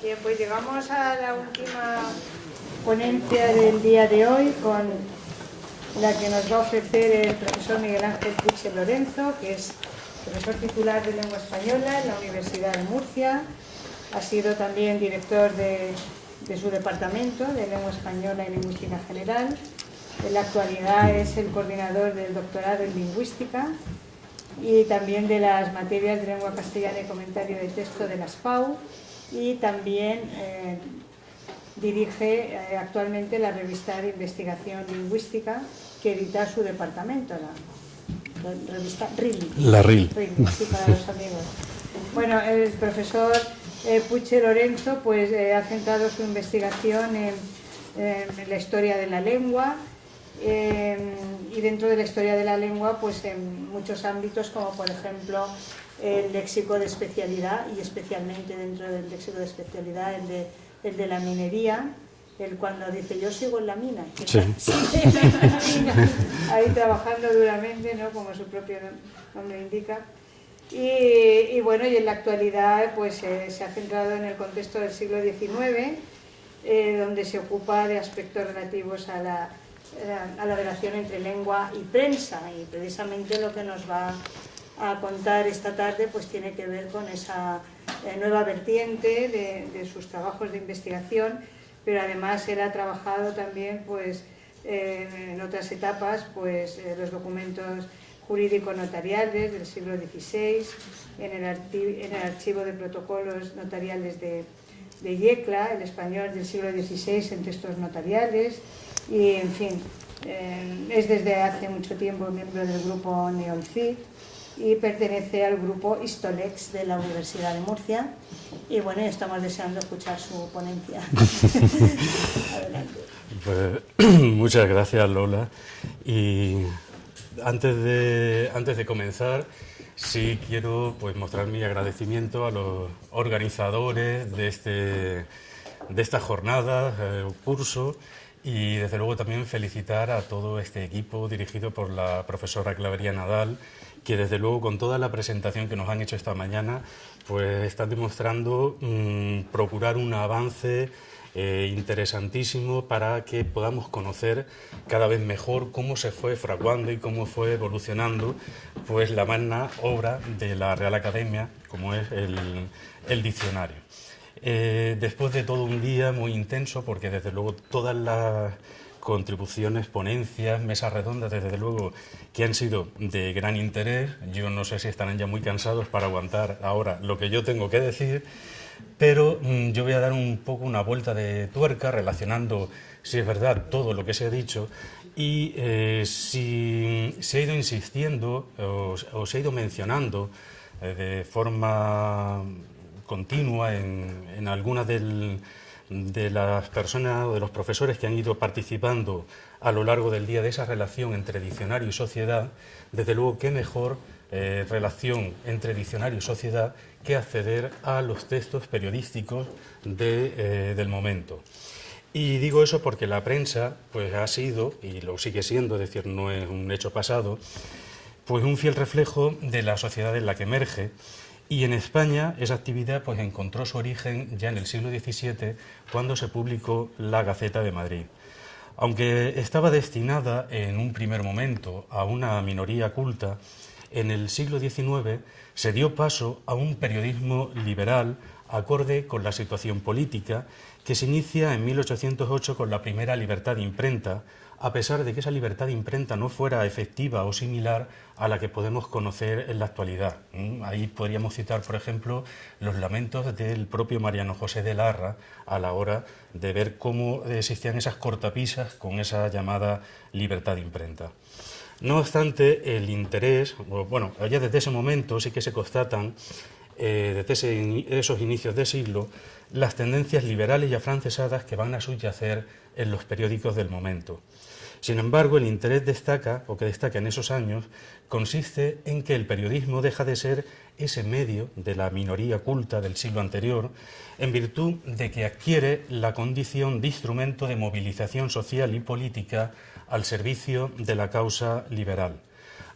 Bien, pues llegamos a la última ponencia del día de hoy, con la que nos va a ofrecer el profesor Miguel Ángel Puig Lorenzo, que es profesor titular de Lengua Española en la Universidad de Murcia. Ha sido también director de su departamento de Lengua Española y Lingüística General. En la actualidad es el coordinador del doctorado en Lingüística y también de las materias de Lengua Castellana y Comentario de Texto de la SPAU, y también dirige actualmente la revista de investigación lingüística que edita su departamento, la revista RIL. La RIL. Sí, para los amigos. Bueno, el profesor Puig Lorenzo pues, ha centrado su investigación en la historia de la lengua, y dentro de la historia de la lengua pues en muchos ámbitos, como por ejemplo el léxico de especialidad, y especialmente dentro del léxico de especialidad el de la minería. Él cuando dice yo sigo en la mina, sí. Ahí trabajando duramente, ¿no? Como su propio nombre indica. Y bueno, y en la actualidad pues se ha centrado en el contexto del siglo XIX, donde se ocupa de aspectos relativos a la relación entre lengua y prensa, y precisamente lo que nos va a contar esta tarde pues tiene que ver con esa nueva vertiente de sus trabajos de investigación, pero además él ha trabajado también pues en otras etapas pues los documentos jurídico-notariales del siglo XVI, en el archivo de protocolos notariales de Yecla, el español del siglo XVI en textos notariales, y en fin, es desde hace mucho tiempo miembro del grupo NEOLCID y pertenece al grupo Histolex de la Universidad de Murcia, y bueno, estamos deseando escuchar su ponencia. Adelante. Pues, muchas gracias, Lola, y antes de comenzar sí quiero pues mostrar mi agradecimiento a los organizadores de esta jornada, curso, y desde luego también felicitar a todo este equipo dirigido por la profesora Clavería Nadal, que desde luego con toda la presentación que nos han hecho esta mañana pues están demostrando procurar un avance interesantísimo para que podamos conocer cada vez mejor cómo se fue fraguando y cómo fue evolucionando pues la magna obra de la Real Academia, como es el diccionario. Después de todo un día muy intenso, porque desde luego todas las contribuciones, ponencias, mesas redondas, desde luego que han sido de gran interés. Yo no sé si estarán ya muy cansados para aguantar ahora lo que yo tengo que decir, pero yo voy a dar un poco una vuelta de tuerca relacionando, si es verdad, todo lo que se ha dicho, y si se ha ido insistiendo o se ha ido mencionando de forma continua en algunas de las personas o de los profesores que han ido participando a lo largo del día de esa relación entre diccionario y sociedad. Desde luego, qué mejor relación entre diccionario y sociedad que acceder a los textos periodísticos del momento. Y digo eso porque la prensa pues ha sido, y lo sigue siendo, es decir, no es un hecho pasado, pues un fiel reflejo de la sociedad en la que emerge. Y en España esa actividad pues encontró su origen ya en el siglo XVII, cuando se publicó la Gaceta de Madrid. Aunque estaba destinada en un primer momento a una minoría culta, en el siglo XIX se dio paso a un periodismo liberal acorde con la situación política, que se inicia en 1808 con la primera libertad de imprenta, a pesar de que esa libertad de imprenta no fuera efectiva o similar a la que podemos conocer en la actualidad. Ahí podríamos citar, por ejemplo, los lamentos del propio Mariano José de Larra a la hora de ver cómo existían esas cortapisas con esa llamada libertad de imprenta. No obstante, el interés, bueno, ya desde ese momento sí que se constatan, desde esos inicios de siglo, las tendencias liberales y afrancesadas que van a subyacer en los periódicos del momento. Sin embargo, el interés destaca en esos años consiste en que el periodismo deja de ser ese medio de la minoría culta del siglo anterior, en virtud de que adquiere la condición de instrumento de movilización social y política al servicio de la causa liberal,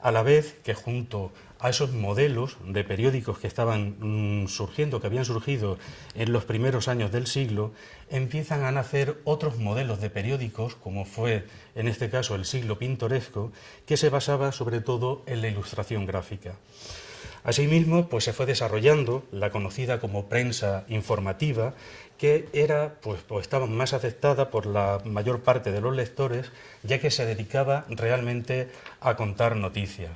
a la vez que junto a esos modelos de periódicos que estaban surgiendo, que habían surgido en los primeros años del siglo, empiezan a nacer otros modelos de periódicos, como fue en este caso el siglo pintoresco, que se basaba sobre todo en la ilustración gráfica. Asimismo, pues se fue desarrollando la conocida como prensa informativa, que era, pues estaba más aceptada por la mayor parte de los lectores, ya que se dedicaba realmente a contar noticias.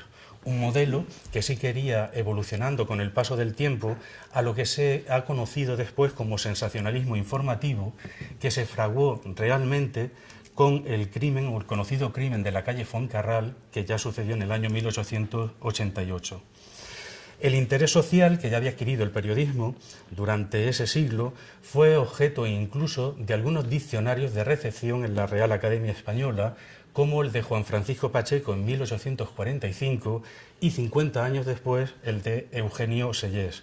Un modelo que sí quería evolucionando con el paso del tiempo a lo que se ha conocido después como sensacionalismo informativo, que se fraguó realmente con el crimen o el conocido crimen de la calle Foncarral, que ya sucedió en el año 1888. El interés social que ya había adquirido el periodismo durante ese siglo fue objeto incluso de algunos diccionarios de recepción en la Real Academia Española, como el de Juan Francisco Pacheco en 1845 y 50 años después el de Eugenio Sellés.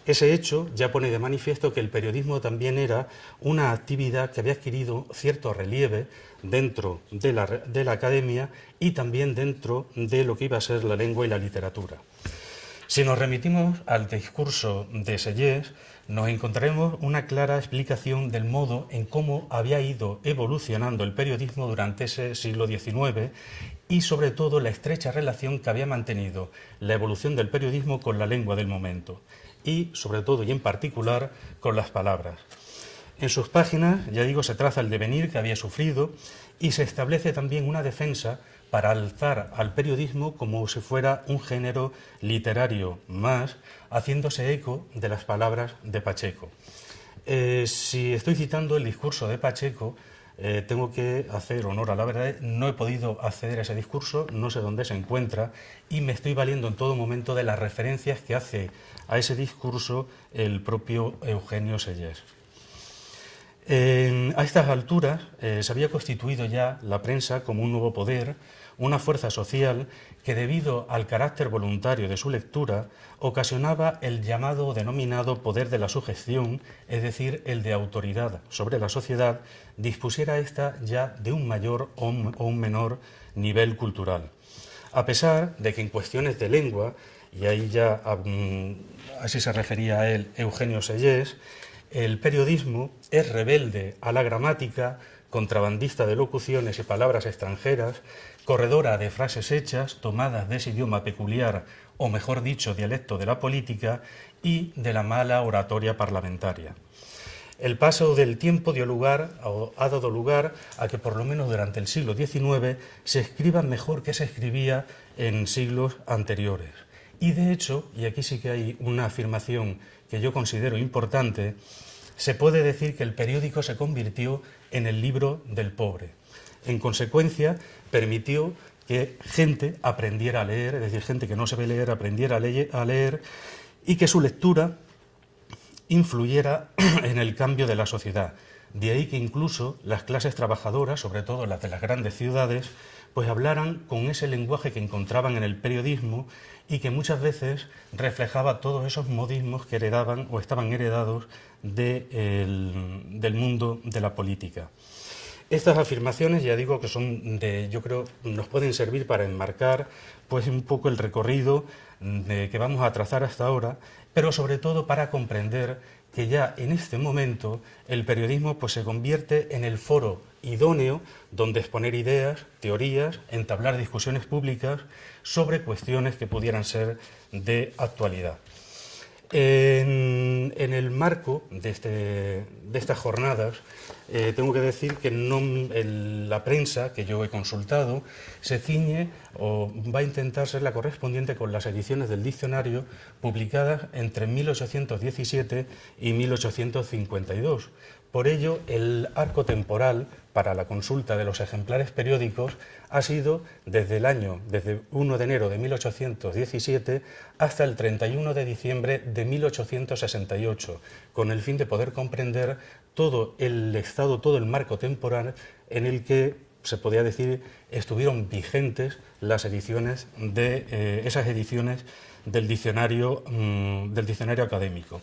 Ese hecho ya pone de manifiesto que el periodismo también era una actividad que había adquirido cierto relieve dentro de la academia y también dentro de lo que iba a ser la lengua y la literatura. Si nos remitimos al discurso de Sellés, nos encontraremos una clara explicación del modo en cómo había ido evolucionando el periodismo durante ese siglo XIX y sobre todo la estrecha relación que había mantenido la evolución del periodismo con la lengua del momento y sobre todo y en particular con las palabras. En sus páginas, ya digo, se traza el devenir que había sufrido y se establece también una defensa para alzar al periodismo como si fuera un género literario más, haciéndose eco de las palabras de Pacheco. Si estoy citando el discurso de Pacheco, tengo que hacer honor a la verdad. No he podido acceder a ese discurso, no sé dónde se encuentra y me estoy valiendo en todo momento de las referencias que hace a ese discurso el propio Eugenio Sellés. A estas alturas se había constituido ya la prensa como un nuevo poder, una fuerza social que debido al carácter voluntario de su lectura ocasionaba el llamado o denominado poder de la sujeción, es decir, el de autoridad sobre la sociedad, dispusiera ésta ya de un mayor o un menor nivel cultural. A pesar de que en cuestiones de lengua, y ahí ya así se refería a él Eugenio Sellés, el periodismo es rebelde a la gramática, contrabandista de locuciones y palabras extranjeras, corredora de frases hechas, tomadas de ese idioma peculiar, o mejor dicho, dialecto de la política, y de la mala oratoria parlamentaria. El paso del tiempo ha dado lugar a que por lo menos durante el siglo XIX se escriba mejor que se escribía en siglos anteriores. Y de hecho, y aquí sí que hay una afirmación que yo considero importante, se puede decir que el periódico se convirtió en el libro del pobre. En consecuencia, permitió que gente aprendiera a leer, es decir, gente que no sabe leer aprendiera a leer y que su lectura influyera en el cambio de la sociedad. De ahí que incluso las clases trabajadoras, sobre todo las de las grandes ciudades, pues hablaran con ese lenguaje que encontraban en el periodismo y que muchas veces reflejaba todos esos modismos que heredaban o estaban heredados del mundo de la política. Estas afirmaciones, ya digo, que son yo creo, nos pueden servir para enmarcar pues un poco el recorrido que vamos a trazar hasta ahora, pero sobre todo para comprender que ya en este momento el periodismo pues se convierte en el foro idóneo donde exponer ideas, teorías, entablar discusiones públicas sobre cuestiones que pudieran ser de actualidad. En el marco de estas jornadas, tengo que decir que la prensa que yo he consultado se ciñe o va a intentar ser la correspondiente con las ediciones del diccionario publicadas entre 1817 y 1852. Por ello, el arco temporal para la consulta de los ejemplares periódicos ha sido desde 1 de enero de 1817 hasta el 31 de diciembre de 1868, con el fin de poder comprender todo el estado, todo el marco temporal en el que se podría decir estuvieron vigentes las ediciones esas ediciones del diccionario académico.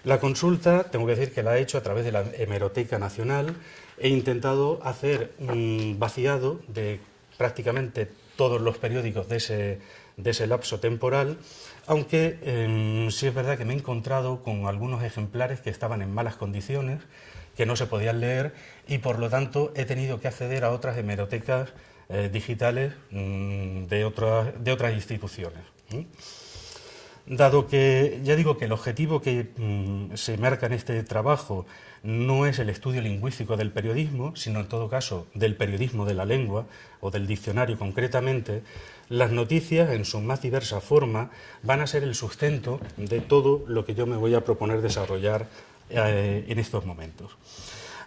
La consulta, tengo que decir que la he hecho a través de la Hemeroteca Nacional. He intentado hacer un vaciado de prácticamente todos los periódicos de de ese lapso temporal, aunque sí es verdad que me he encontrado con algunos ejemplares que estaban en malas condiciones, que no se podían leer y por lo tanto he tenido que acceder a otras hemerotecas digitales de otras instituciones. Dado que, ya digo que el objetivo que se marca en este trabajo no es el estudio lingüístico del periodismo, sino en todo caso del periodismo de la lengua o del diccionario concretamente, las noticias en su más diversa forma van a ser el sustento de todo lo que yo me voy a proponer desarrollar en estos momentos.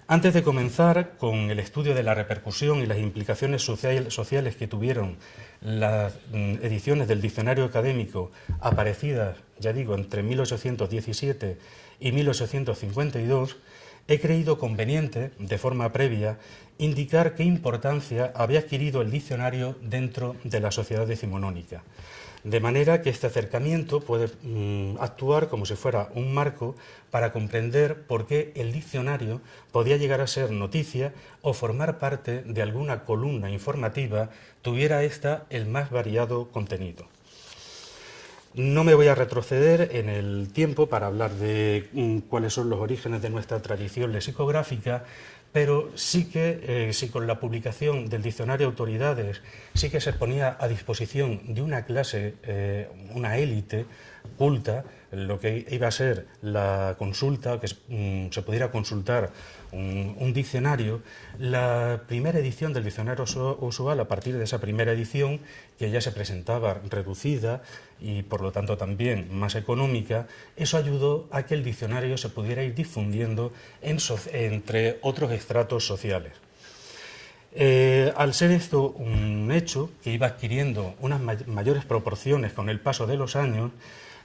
Antes de comenzar con el estudio de la repercusión y las implicaciones sociales que tuvieron las ediciones del diccionario académico aparecidas, ya digo, entre 1817 y 1852, he creído conveniente, de forma previa, indicar qué importancia había adquirido el diccionario dentro de la sociedad decimonónica. De manera que este acercamiento puede actuar como si fuera un marco para comprender por qué el diccionario podía llegar a ser noticia o formar parte de alguna columna informativa, tuviera ésta el más variado contenido. No me voy a retroceder en el tiempo para hablar de cuáles son los orígenes de nuestra tradición lexicográfica, pero sí que, si con la publicación del Diccionario de Autoridades sí que se ponía a disposición de una clase, una élite culta, lo que iba a ser la consulta, que se pudiera consultar un diccionario, la primera edición del diccionario usual, a partir de esa primera edición, que ya se presentaba reducida y por lo tanto también más económica, eso ayudó a que el diccionario se pudiera ir difundiendo entre otros estratos sociales. Al ser esto un hecho que iba adquiriendo unas mayores proporciones con el paso de los años,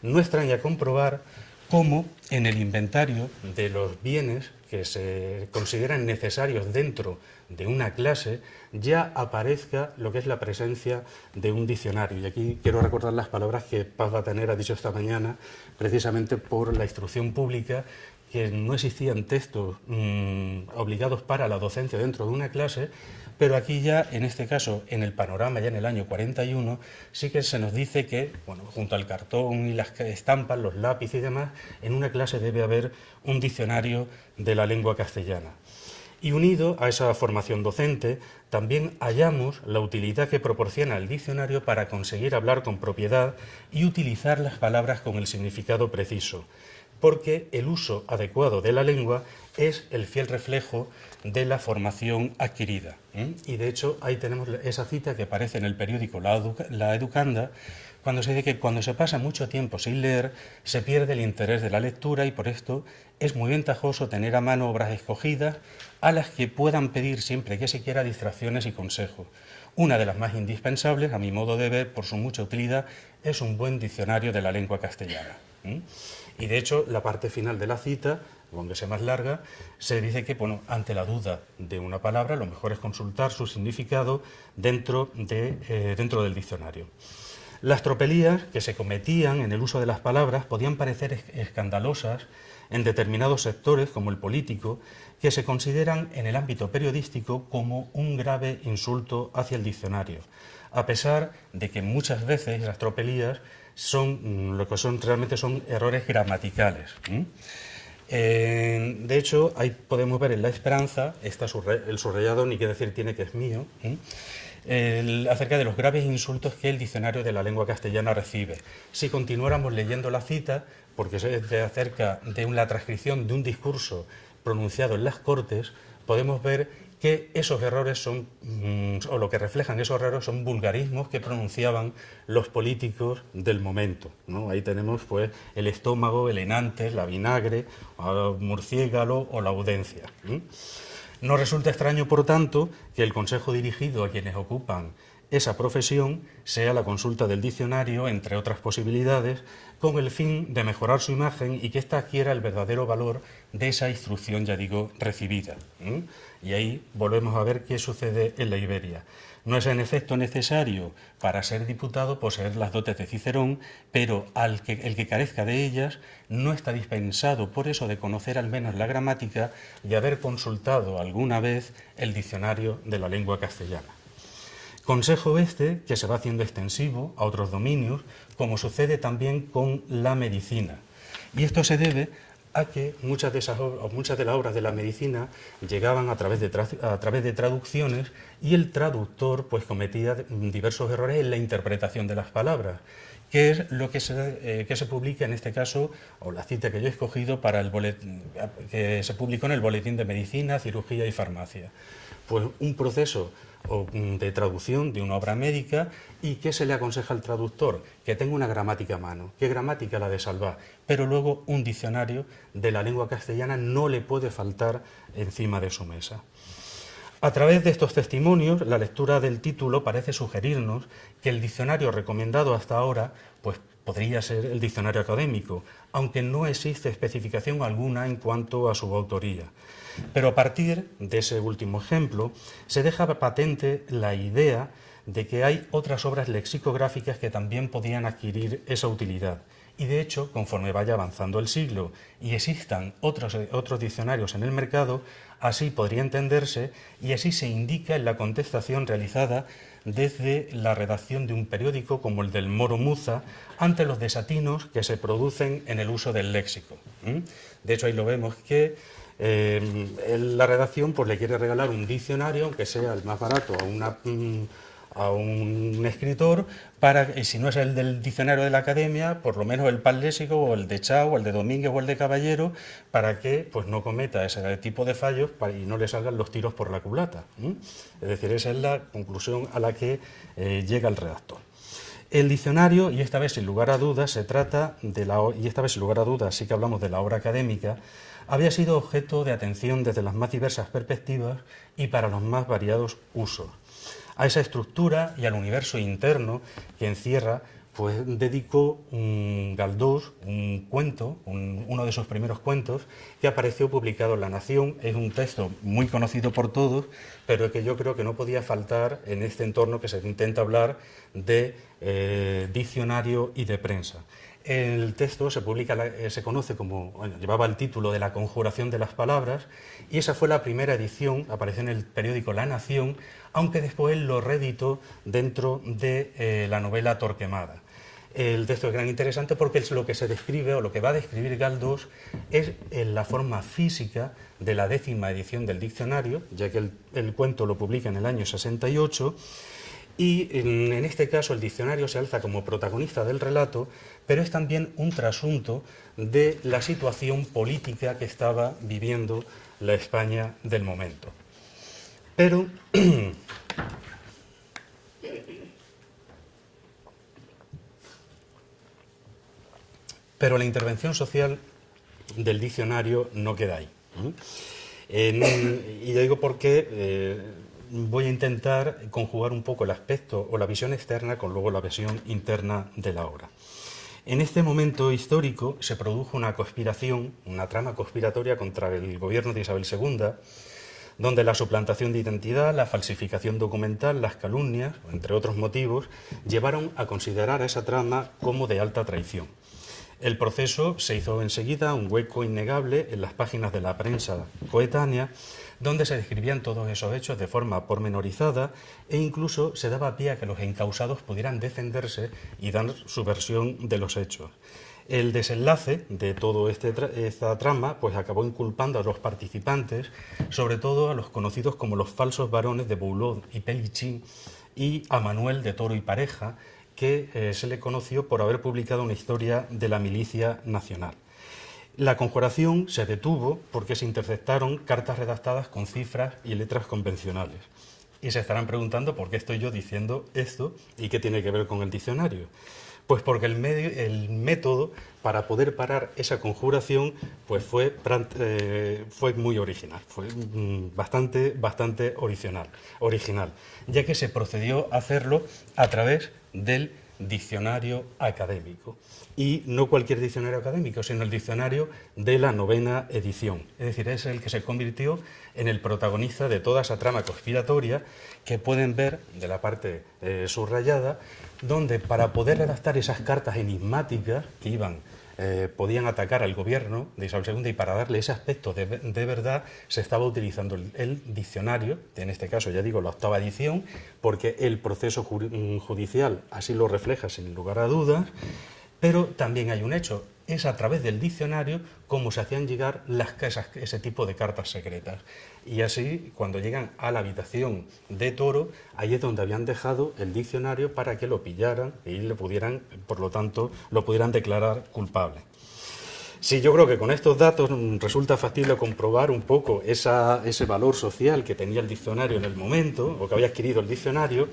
no extraña comprobar cómo en el inventario de los bienes que se consideran necesarios dentro de una clase ya aparezca lo que es la presencia de un diccionario. Y aquí quiero recordar las palabras que Paz Bataner ha dicho esta mañana, precisamente por la instrucción pública, que no existían textos obligados para la docencia dentro de una clase, pero aquí ya, en este caso, en el panorama, ya en el año 41, sí que se nos dice que, bueno, junto al cartón y las estampas, los lápices y demás, en una clase debe haber un diccionario de la lengua castellana. Y unido a esa formación docente, también hallamos la utilidad que proporciona el diccionario para conseguir hablar con propiedad y utilizar las palabras con el significado preciso, porque el uso adecuado de la lengua es el fiel reflejo de la formación adquirida. Y de hecho ahí tenemos esa cita que aparece en el periódico La Educanda, cuando se dice que cuando se pasa mucho tiempo sin leer se pierde el interés de la lectura y por esto es muy ventajoso tener a mano obras escogidas a las que puedan pedir siempre que se quiera distracciones y consejos. Una de las más indispensables, a mi modo de ver, por su mucha utilidad, es un buen diccionario de la lengua castellana. Y de hecho, la parte final de la cita, aunque sea más larga, se dice que, bueno, ante la duda de una palabra, lo mejor es consultar su significado dentro del diccionario. Las tropelías que se cometían en el uso de las palabras podían parecer escandalosas en determinados sectores, como el político, que se consideran en el ámbito periodístico como un grave insulto hacia el diccionario, a pesar de que muchas veces las tropelías realmente son errores gramaticales. De hecho, ahí podemos ver en La Esperanza, el subrayado, ni qué decir tiene que es mío, acerca de los graves insultos que el diccionario de la lengua castellana recibe. Si continuáramos leyendo la cita, porque es acerca de la transcripción de un discurso pronunciado en las Cortes, podemos ver que esos errores son, o lo que reflejan esos errores son vulgarismos que pronunciaban los políticos del momento, ¿no? Ahí tenemos pues el estómago, el enantes, la vinagre, el murciélago o la audiencia. No resulta extraño, por tanto, que el consejo dirigido a quienes ocupan esa profesión sea la consulta del diccionario, entre otras posibilidades, con el fin de mejorar su imagen y que ésta adquiera el verdadero valor de esa instrucción, ya digo, recibida. Y ahí volvemos a ver qué sucede en la Iberia. No es en efecto necesario para ser diputado poseer las dotes de Cicerón, pero el que carezca de ellas no está dispensado por eso de conocer al menos la gramática y haber consultado alguna vez el diccionario de la lengua castellana. Consejo este que se va haciendo extensivo a otros dominios, como sucede también con la medicina. Y esto se debe a que muchas de las obras de la medicina llegaban a través de traducciones, y el traductor pues cometía diversos errores en la interpretación de las palabras, que es lo que se publica en este caso, o la cita que yo he escogido para el boletín, que se publicó en el Boletín de Medicina, Cirugía y Farmacia. Pues un proceso de traducción de una obra médica. ¿Y qué se le aconseja al traductor? Que tenga una gramática a mano. ¿Qué gramática? La de Salvá. Pero luego un diccionario de la lengua castellana no le puede faltar encima de su mesa. A través de estos testimonios, la lectura del título parece sugerirnos que el diccionario recomendado hasta ahora pues, podría ser el diccionario académico, aunque no existe especificación alguna en cuanto a su autoría. Pero a partir de ese último ejemplo, se deja patente la idea de que hay otras obras lexicográficas que también podían adquirir esa utilidad. Y de hecho, conforme vaya avanzando el siglo y existan otros diccionarios en el mercado, así podría entenderse, y así se indica en la contestación realizada desde la redacción de un periódico como el del Moro Muza ante los desatinos que se producen en el uso del léxico. De hecho, ahí lo vemos que la redacción pues, le quiere regalar un diccionario, aunque sea el más barato, a un escritor, y si no es el del diccionario de la Academia, por lo menos el Pan Léxico o el de Chao o el de Domínguez o el de Caballero, para que pues, no cometa ese tipo de fallos y no le salgan los tiros por la culata. Es decir, esa es la conclusión a la que llega el redactor. El diccionario, y esta vez sin lugar a dudas sí que hablamos de la obra académica, había sido objeto de atención desde las más diversas perspectivas y para los más variados usos. A esa estructura y al universo interno que encierra, pues dedicó Galdós un cuento, uno de sus primeros cuentos, que apareció publicado en La Nación. Es un texto muy conocido por todos, pero que yo creo que no podía faltar en este entorno que se intenta hablar de diccionario y de prensa. El texto se conoce como, llevaba el título de La conjuración de las palabras, y esa fue la primera edición, apareció en el periódico La Nación, aunque después lo reeditó dentro de la novela Torquemada. El texto es gran interesante porque es lo que se describe, o lo que va a describir Galdós, es la forma física de la 10ª edición del diccionario, ya que el cuento lo publica en el año 68, y en este caso el diccionario se alza como protagonista del relato, pero es también un trasunto de la situación política que estaba viviendo la España del momento. Pero la intervención social del diccionario no queda ahí. Y digo porque voy a intentar conjugar un poco el aspecto o la visión externa con luego la visión interna de la obra. En este momento histórico se produjo una conspiración, una trama conspiratoria contra el gobierno de Isabel II, donde la suplantación de identidad, la falsificación documental, las calumnias, entre otros motivos, llevaron a considerar a esa trama como de alta traición. El proceso se hizo enseguida un hueco innegable en las páginas de la prensa coetánea, donde se describían todos esos hechos de forma pormenorizada e incluso se daba pie a que los encausados pudieran defenderse y dar su versión de los hechos. El desenlace de toda esta trama pues acabó inculpando a los participantes, sobre todo a los conocidos como los falsos varones de Boulot y Pellichín, y a Manuel de Toro y Pareja, que se le conoció por haber publicado una historia de la milicia nacional. La conjuración se detuvo porque se interceptaron cartas redactadas con cifras y letras convencionales. Y se estarán preguntando por qué estoy yo diciendo esto y qué tiene que ver con el diccionario. Pues porque el método para poder parar esa conjuración pues fue muy original, fue bastante original, ya que se procedió a hacerlo a través del diccionario académico. Y no cualquier diccionario académico, sino el diccionario de la 9ª edición. Es decir, es el que se convirtió en el protagonista de toda esa trama conspiratoria que pueden ver de la parte subrayada, donde para poder redactar esas cartas enigmáticas que iban podían atacar al gobierno de Isabel II, y para darle ese aspecto de verdad se estaba utilizando el diccionario, en este caso ya digo la 8ª edición, porque el proceso judicial así lo refleja sin lugar a dudas. Pero también hay un hecho, es a través del diccionario cómo se hacían llegar ese tipo de cartas secretas. Y así, cuando llegan a la habitación de Toro, ahí es donde habían dejado el diccionario para que lo pillaran y le pudieran, por lo tanto, lo pudieran declarar culpable. Sí, yo creo que con estos datos resulta factible comprobar un poco ese valor social que tenía el diccionario en el momento, o que había adquirido el diccionario,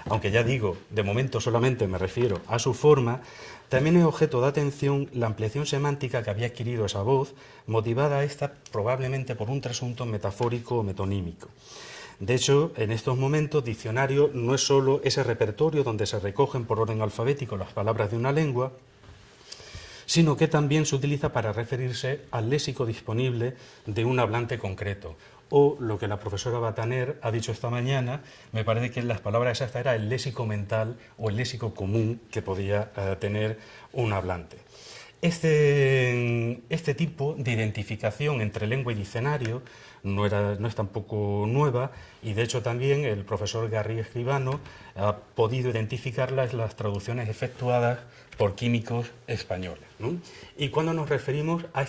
aunque ya digo, de momento solamente me refiero a su forma. También es objeto de atención la ampliación semántica que había adquirido esa voz, motivada esta probablemente por un trasunto metafórico o metonímico. De hecho, en estos momentos, diccionario no es solo ese repertorio donde se recogen por orden alfabético las palabras de una lengua, sino que también se utiliza para referirse al léxico disponible de un hablante concreto, o lo que la profesora Bataner ha dicho esta mañana, me parece que las palabras exactas era el léxico mental o el léxico común que podía tener un hablante. Este tipo de identificación entre lengua y diccionario no es tampoco nueva, y de hecho también el profesor Garriga Escribano ha podido identificarla en las traducciones efectuadas por químicos españoles, ¿no? Y cuando nos referimos a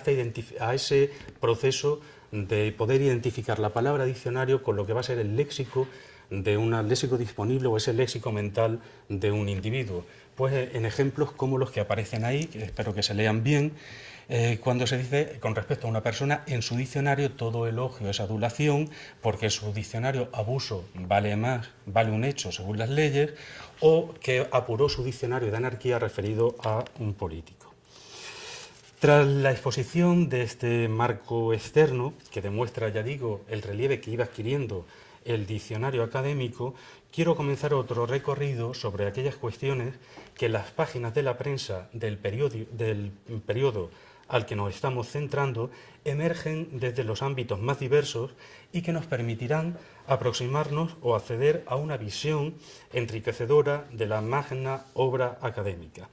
ese proceso de poder identificar la palabra diccionario con lo que va a ser el léxico léxico disponible o ese léxico mental de un individuo. Pues en ejemplos como los que aparecen ahí, que espero que se lean bien, cuando se dice con respecto a una persona, en su diccionario todo elogio es adulación, porque en su diccionario abuso vale un hecho según las leyes, o que apuró su diccionario de anarquía referido a un político. Tras la exposición de este marco externo, que demuestra, ya digo, el relieve que iba adquiriendo el diccionario académico, quiero comenzar otro recorrido sobre aquellas cuestiones que en las páginas de la prensa del periodo al que nos estamos centrando emergen desde los ámbitos más diversos y que nos permitirán aproximarnos o acceder a una visión enriquecedora de la magna obra académica.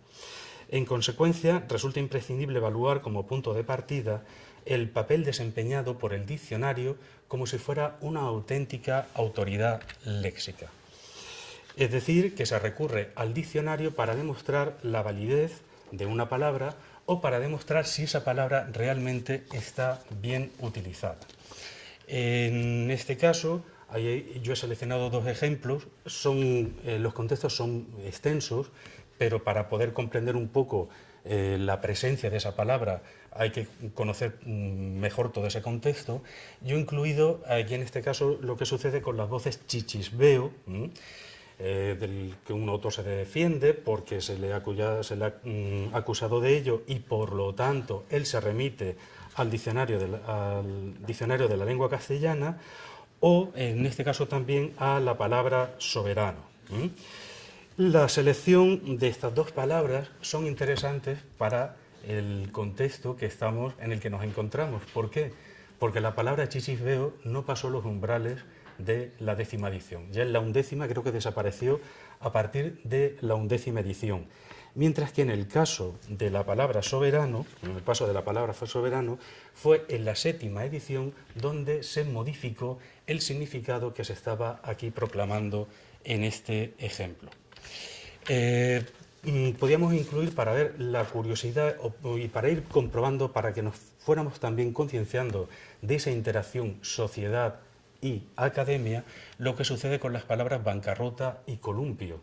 En consecuencia, resulta imprescindible evaluar como punto de partida el papel desempeñado por el diccionario como si fuera una auténtica autoridad léxica. Es decir, que se recurre al diccionario para demostrar la validez de una palabra o para demostrar si esa palabra realmente está bien utilizada. En este caso, yo he seleccionado 2 ejemplos, los contextos son extensos, pero para poder comprender un poco la presencia de esa palabra hay que conocer mejor todo ese contexto. Yo he incluido aquí en este caso lo que sucede con las voces chichisbeo, del que un autor se defiende porque se le ha acusado de ello y por lo tanto él se remite al diccionario de la lengua castellana, o en este caso también a la palabra soberano. La selección de estas 2 palabras son interesantes para el contexto en el que nos encontramos. ¿Por qué? Porque la palabra chichisbeo no pasó los umbrales de la 10ª edición. Ya en la 11ª creo que desapareció a partir de la 11ª edición. Mientras que en el caso de la palabra soberano, en el paso de la palabra soberano, fue en la 7ª edición donde se modificó el significado que se estaba aquí proclamando en este ejemplo. Podríamos incluir, para ver la curiosidad y para ir comprobando, para que nos fuéramos también concienciando de esa interacción sociedad y academia, lo que sucede con las palabras bancarrota y columpio.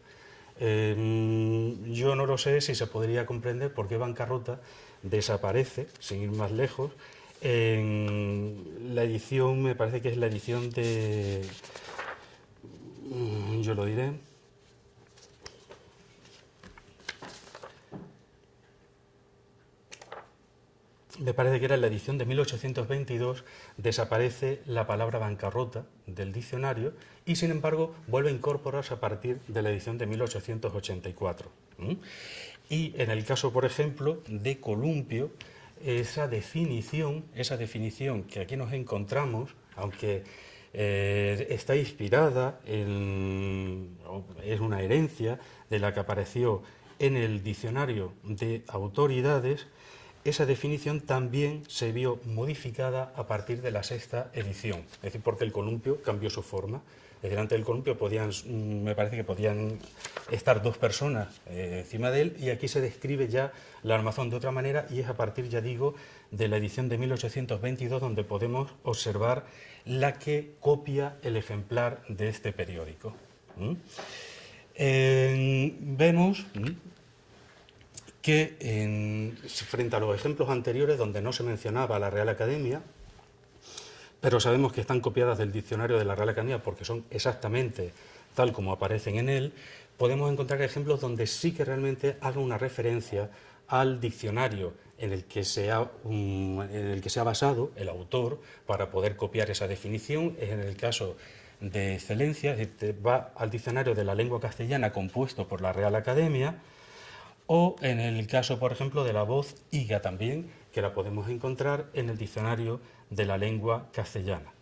Yo no lo sé si se podría comprender por qué bancarrota desaparece, sin ir más lejos, en la edición, me parece que es la edición de... yo lo diré... Me parece que era en la edición de 1822, desaparece la palabra bancarrota del diccionario y, sin embargo, vuelve a incorporarse a partir de la edición de 1884. Y en el caso, por ejemplo, de columpio, esa definición que aquí nos encontramos, aunque está inspirada es una herencia de la que apareció en el diccionario de autoridades, esa definición también se vio modificada a partir de la sexta edición, es decir, porque el columpio cambió su forma. Es decir, antes del columpio me parece que podían estar dos personas encima de él, y aquí se describe ya la armazón de otra manera, y es a partir, ya digo, de la edición de 1822 donde podemos observar la que copia el ejemplar de este periódico. Vemos que frente a los ejemplos anteriores donde no se mencionaba a la Real Academia, pero sabemos que están copiadas del diccionario de la Real Academia porque son exactamente tal como aparecen en él, podemos encontrar ejemplos donde sí que realmente haga una referencia al diccionario en el que se ha basado el autor para poder copiar esa definición. En el caso de Excelencia, va al diccionario de la lengua castellana compuesto por la Real Academia, o en el caso, por ejemplo, de la voz higa también, que la podemos encontrar en el diccionario de la lengua castellana.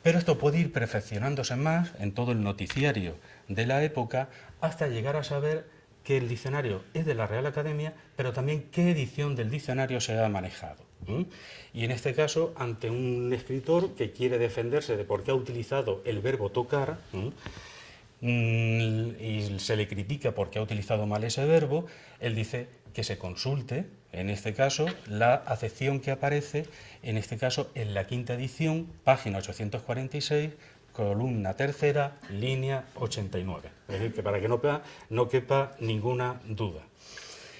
Pero esto puede ir perfeccionándose más en todo el noticiario de la época hasta llegar a saber que el diccionario es de la Real Academia, pero también qué edición del diccionario se ha manejado. Y en este caso, ante un escritor que quiere defenderse de por qué ha utilizado el verbo tocar, y se le critica porque ha utilizado mal ese verbo, él dice que se consulte, en este caso, la acepción que aparece, en este caso, en la quinta edición, página 846, columna tercera, línea 89. Es decir, que para que no quepa ninguna duda.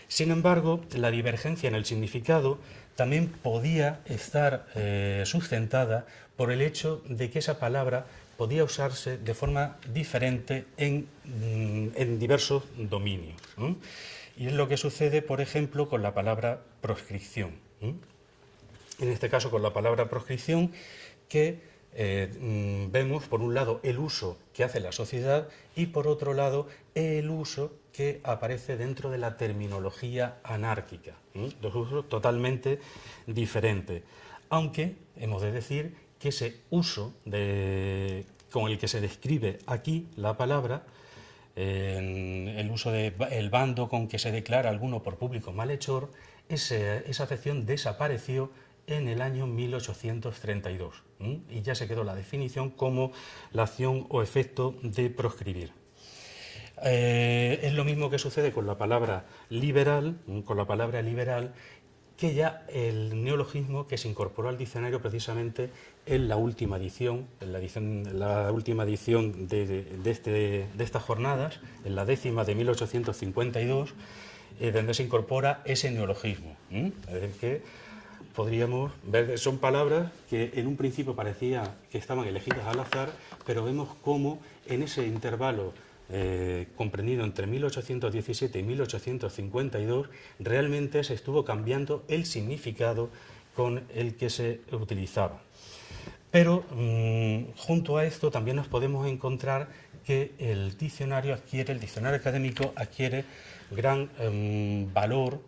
Sin embargo, la divergencia en el significado también podía estar sustentada por el hecho de que esa palabra podía usarse de forma diferente en diversos dominios. Y es lo que sucede, por ejemplo, con la palabra proscripción. En este caso, con la palabra proscripción, que vemos, por un lado, el uso que hace la sociedad y, por otro lado, el uso que aparece dentro de la terminología anárquica. Dos usos totalmente diferentes. Aunque hemos de decir que ese uso con el que se describe aquí la palabra, el uso del bando con que se declara alguno por público malhechor, esa acepción desapareció en el año 1832 y ya se quedó la definición como la acción o efecto de proscribir. Es lo mismo que sucede con la palabra liberal, que ya el neologismo que se incorporó al diccionario precisamente en la última edición, de estas jornadas, en la 10ª de 1852, donde se incorpora ese neologismo. Es decir, que podríamos ver, son palabras que en un principio parecía que estaban elegidas al azar, pero vemos cómo en ese intervalo comprendido entre 1817 y 1852, realmente se estuvo cambiando el significado con el que se utilizaba. Pero junto a esto también nos podemos encontrar que el diccionario académico adquiere gran valor.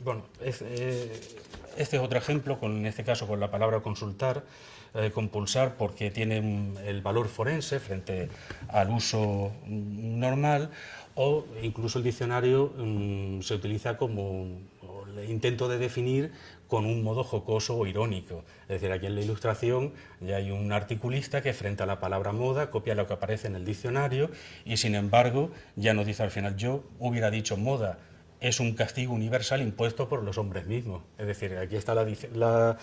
Bueno, este es otro ejemplo, en este caso con la palabra consultar, compulsar, porque tiene el valor forense frente al uso normal, o incluso el diccionario se utiliza como intento de definir con un modo jocoso o irónico. Es decir, aquí en la ilustración ya hay un articulista que frente a la palabra moda copia lo que aparece en el diccionario y sin embargo ya nos dice al final: yo hubiera dicho moda es un castigo universal impuesto por los hombres mismos. Es decir, aquí está la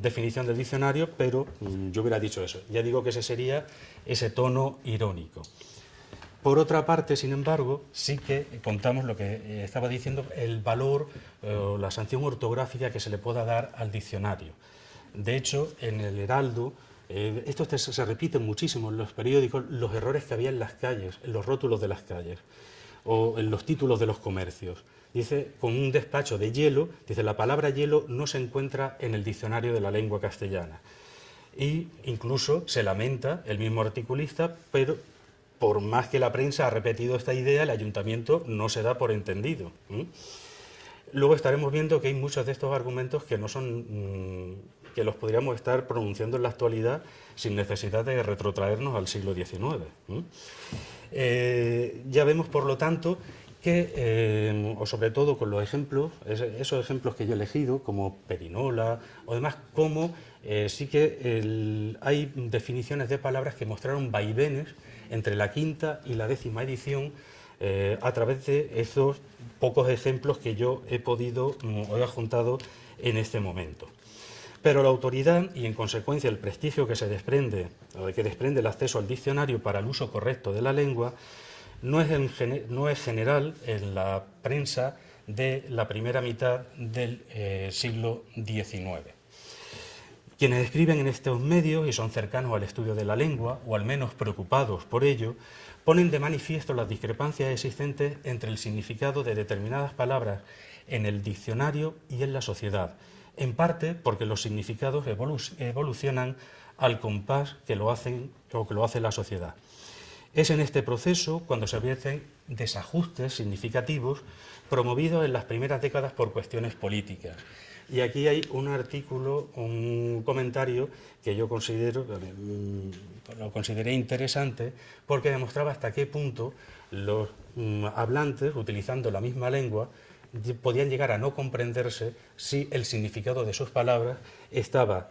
definición del diccionario, pero yo hubiera dicho eso. Ya digo que ese sería ese tono irónico. Por otra parte, sin embargo, sí que contamos lo que estaba diciendo, el valor o la sanción ortográfica que se le pueda dar al diccionario. De hecho, en el Heraldo, esto se repite muchísimo en los periódicos, los errores que había en las calles, en los rótulos de las calles o en los títulos de los comercios. Dice, con un despacho de hielo, dice, la palabra hielo no se encuentra en el diccionario de la lengua castellana. Y incluso se lamenta el mismo articulista, pero por más que la prensa ha repetido esta idea, el ayuntamiento no se da por entendido. Luego estaremos viendo que hay muchos de estos argumentos que no son, que los podríamos estar pronunciando en la actualidad sin necesidad de retrotraernos al siglo XIX. Ya vemos, por lo tanto, que, o sobre todo con los ejemplos, esos ejemplos que yo he elegido, como perinola o demás, como sí que hay definiciones de palabras que mostraron vaivenes entre la quinta y la 10ª edición a través de esos pocos ejemplos que yo he podido o he adjuntado en este momento. Pero la autoridad y, en consecuencia, el prestigio que se desprende, o de que desprende el acceso al diccionario para el uso correcto de la lengua, no es general en la prensa de la primera mitad del siglo XIX. Quienes escriben en estos medios y son cercanos al estudio de la lengua, o al menos preocupados por ello, ponen de manifiesto las discrepancias existentes entre el significado de determinadas palabras en el diccionario y en la sociedad, en parte porque los significados evolucionan al compás que lo hace la sociedad. Es en este proceso cuando se advierten desajustes significativos promovidos en las primeras décadas por cuestiones políticas. Y aquí hay un artículo, un comentario que yo lo consideré interesante porque demostraba hasta qué punto los hablantes, utilizando la misma lengua, podían llegar a no comprenderse si el significado de sus palabras estaba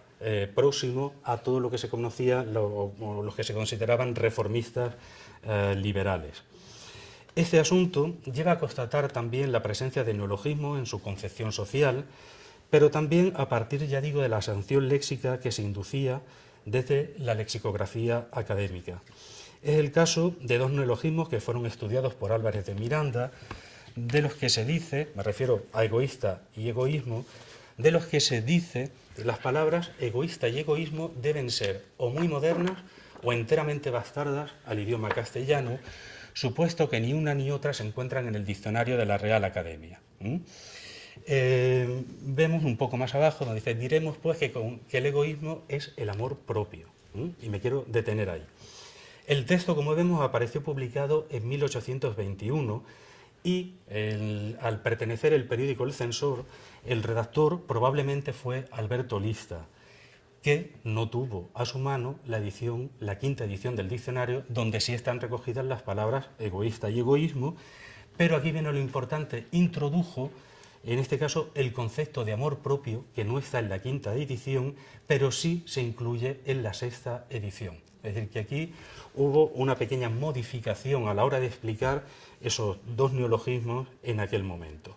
próximo a todo lo que se conocía, o los que se consideraban reformistas liberales. Este asunto lleva a constatar también la presencia de neologismos en su concepción social, pero también a partir, ya digo, de la sanción léxica que se inducía desde la lexicografía académica. Es el caso de dos neologismos que fueron estudiados por Álvarez de Miranda, de los que se dice, me refiero a egoísta y egoísmo, de los que se dice que las palabras egoísta y egoísmo deben ser o muy modernas o enteramente bastardas al idioma castellano, supuesto que ni una ni otra se encuentran en el diccionario de la Real Academia. Vemos un poco más abajo donde dice, diremos pues que el egoísmo es el amor propio, y me quiero detener ahí. El texto, como vemos, apareció publicado en 1821 y al pertenecer el periódico El Censor, el redactor probablemente fue Alberto Lista, que no tuvo a su mano la quinta edición del diccionario, donde sí están recogidas las palabras egoísta y egoísmo, pero aquí viene lo importante, introdujo, en este caso, el concepto de amor propio, que no está en la quinta edición, pero sí se incluye en la sexta edición. Es decir, que aquí hubo una pequeña modificación a la hora de explicar esos dos neologismos en aquel momento.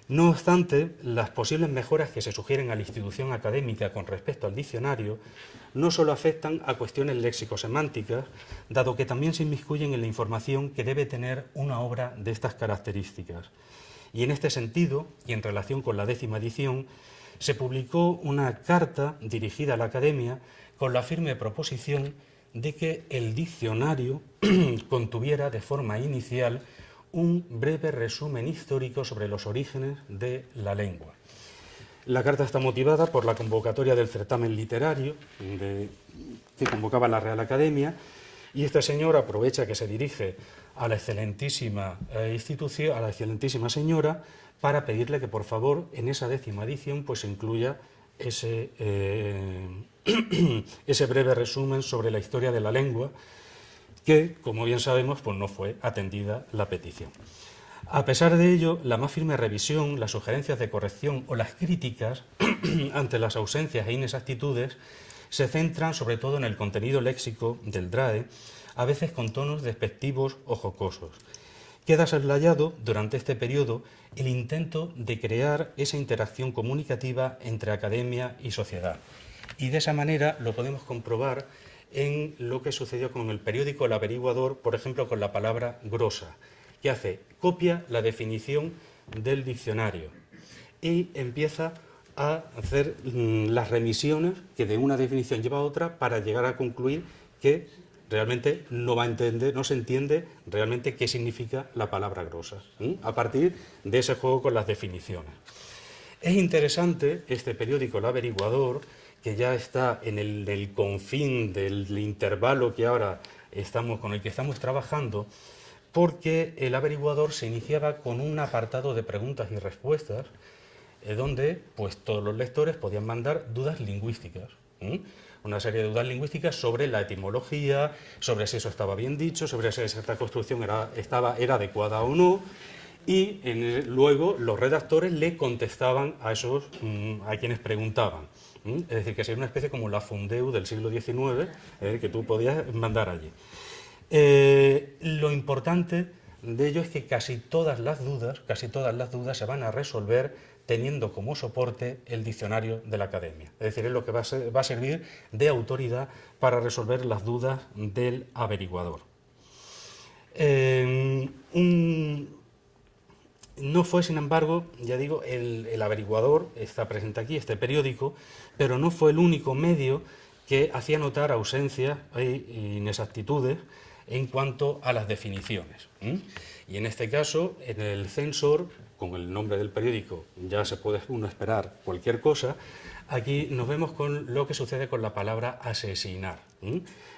No obstante, las posibles mejoras que se sugieren a la institución académica con respecto al diccionario no solo afectan a cuestiones léxico-semánticas, dado que también se inmiscuyen en la información que debe tener una obra de estas características. Y en este sentido, y en relación con la 10ª edición, se publicó una carta dirigida a la Academia con la firme proposición de que el diccionario contuviera de forma inicial un breve resumen histórico sobre los orígenes de la lengua. La carta está motivada por la convocatoria del certamen literario que convocaba la Real Academia, y este señor aprovecha que se dirige a la excelentísima institución, a la excelentísima señora, para pedirle que por favor en esa 10ª edición pues se incluya ese breve resumen sobre la historia de la lengua, que, como bien sabemos, pues no fue atendida la petición. A pesar de ello, la más firme revisión, las sugerencias de corrección o las críticas ante las ausencias e inexactitudes se centran sobre todo en el contenido léxico del DRAE, a veces con tonos despectivos o jocosos. Queda soslayado durante este periodo el intento de crear esa interacción comunicativa entre academia y sociedad. Y de esa manera lo podemos comprobar en lo que sucedió con el periódico El Averiguador, por ejemplo, con la palabra grosa, que copia la definición del diccionario y empieza a hacer las remisiones que de una definición lleva a otra para llegar a concluir que realmente no se entiende realmente qué significa la palabra grosa, a partir de ese juego con las definiciones. Es interesante este periódico El Averiguador, que ya está en el confín del intervalo que ahora con el que estamos trabajando, porque El Averiguador se iniciaba con un apartado de preguntas y respuestas donde pues, todos los lectores podían mandar dudas lingüísticas. Una serie de dudas lingüísticas sobre la etimología, sobre si eso estaba bien dicho, sobre si esta construcción era adecuada o no, y luego los redactores le contestaban a a quienes preguntaban. Es decir, que sería una especie como la Fundeu del siglo XIX, que tú podías mandar allí. Lo importante de ello es que casi todas las dudas se van a resolver teniendo como soporte el diccionario de la Academia. Es decir, es lo que va a servir de autoridad para resolver las dudas del averiguador. No fue, sin embargo, ya digo, el averiguador, está presente aquí, este periódico, pero no fue el único medio que hacía notar ausencias e inexactitudes en cuanto a las definiciones. Y en este caso, en el censor, con el nombre del periódico ya se puede uno esperar cualquier cosa, aquí nos vemos con lo que sucede con la palabra asesinar.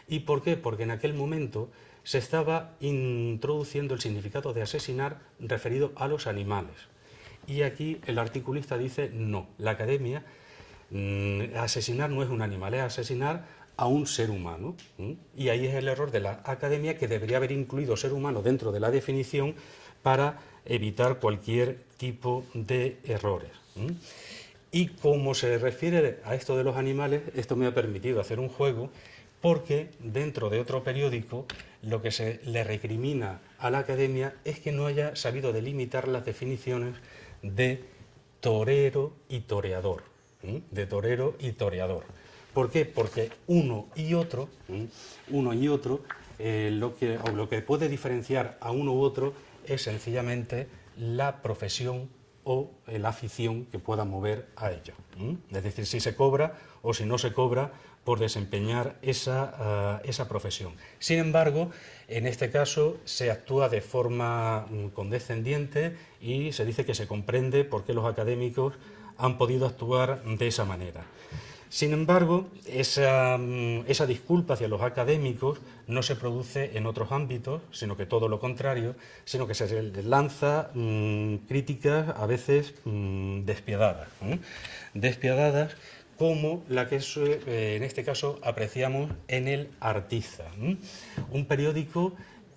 ¿Y por qué? Porque en aquel momento se estaba introduciendo el significado de asesinar referido a los animales. Y aquí el articulista dice no, la Academia, asesinar no es un animal, es asesinar a un ser humano. Y ahí es el error de la Academia, que debería haber incluido ser humano dentro de la definición para evitar cualquier tipo de errores. Y como se refiere a esto de los animales, esto me ha permitido hacer un juego, porque dentro de otro periódico lo que se le recrimina a la Academia es que no haya sabido delimitar las definiciones de torero y toreador. De torero y toreador. ¿Por qué? Porque uno y otro, lo que puede diferenciar a uno u otro es sencillamente la profesión o la afición que pueda mover a ello. Es decir, si se cobra o si no se cobra por desempeñar esa profesión. Sin embargo, en este caso se actúa de forma condescendiente y se dice que se comprende por qué los académicos han podido actuar de esa manera. Sin embargo, esa disculpa hacia los académicos no se produce en otros ámbitos, sino que todo lo contrario, sino que se les lanza críticas a veces despiadadas. Despiadadas como la que en este caso apreciamos en el Artiza, un periódico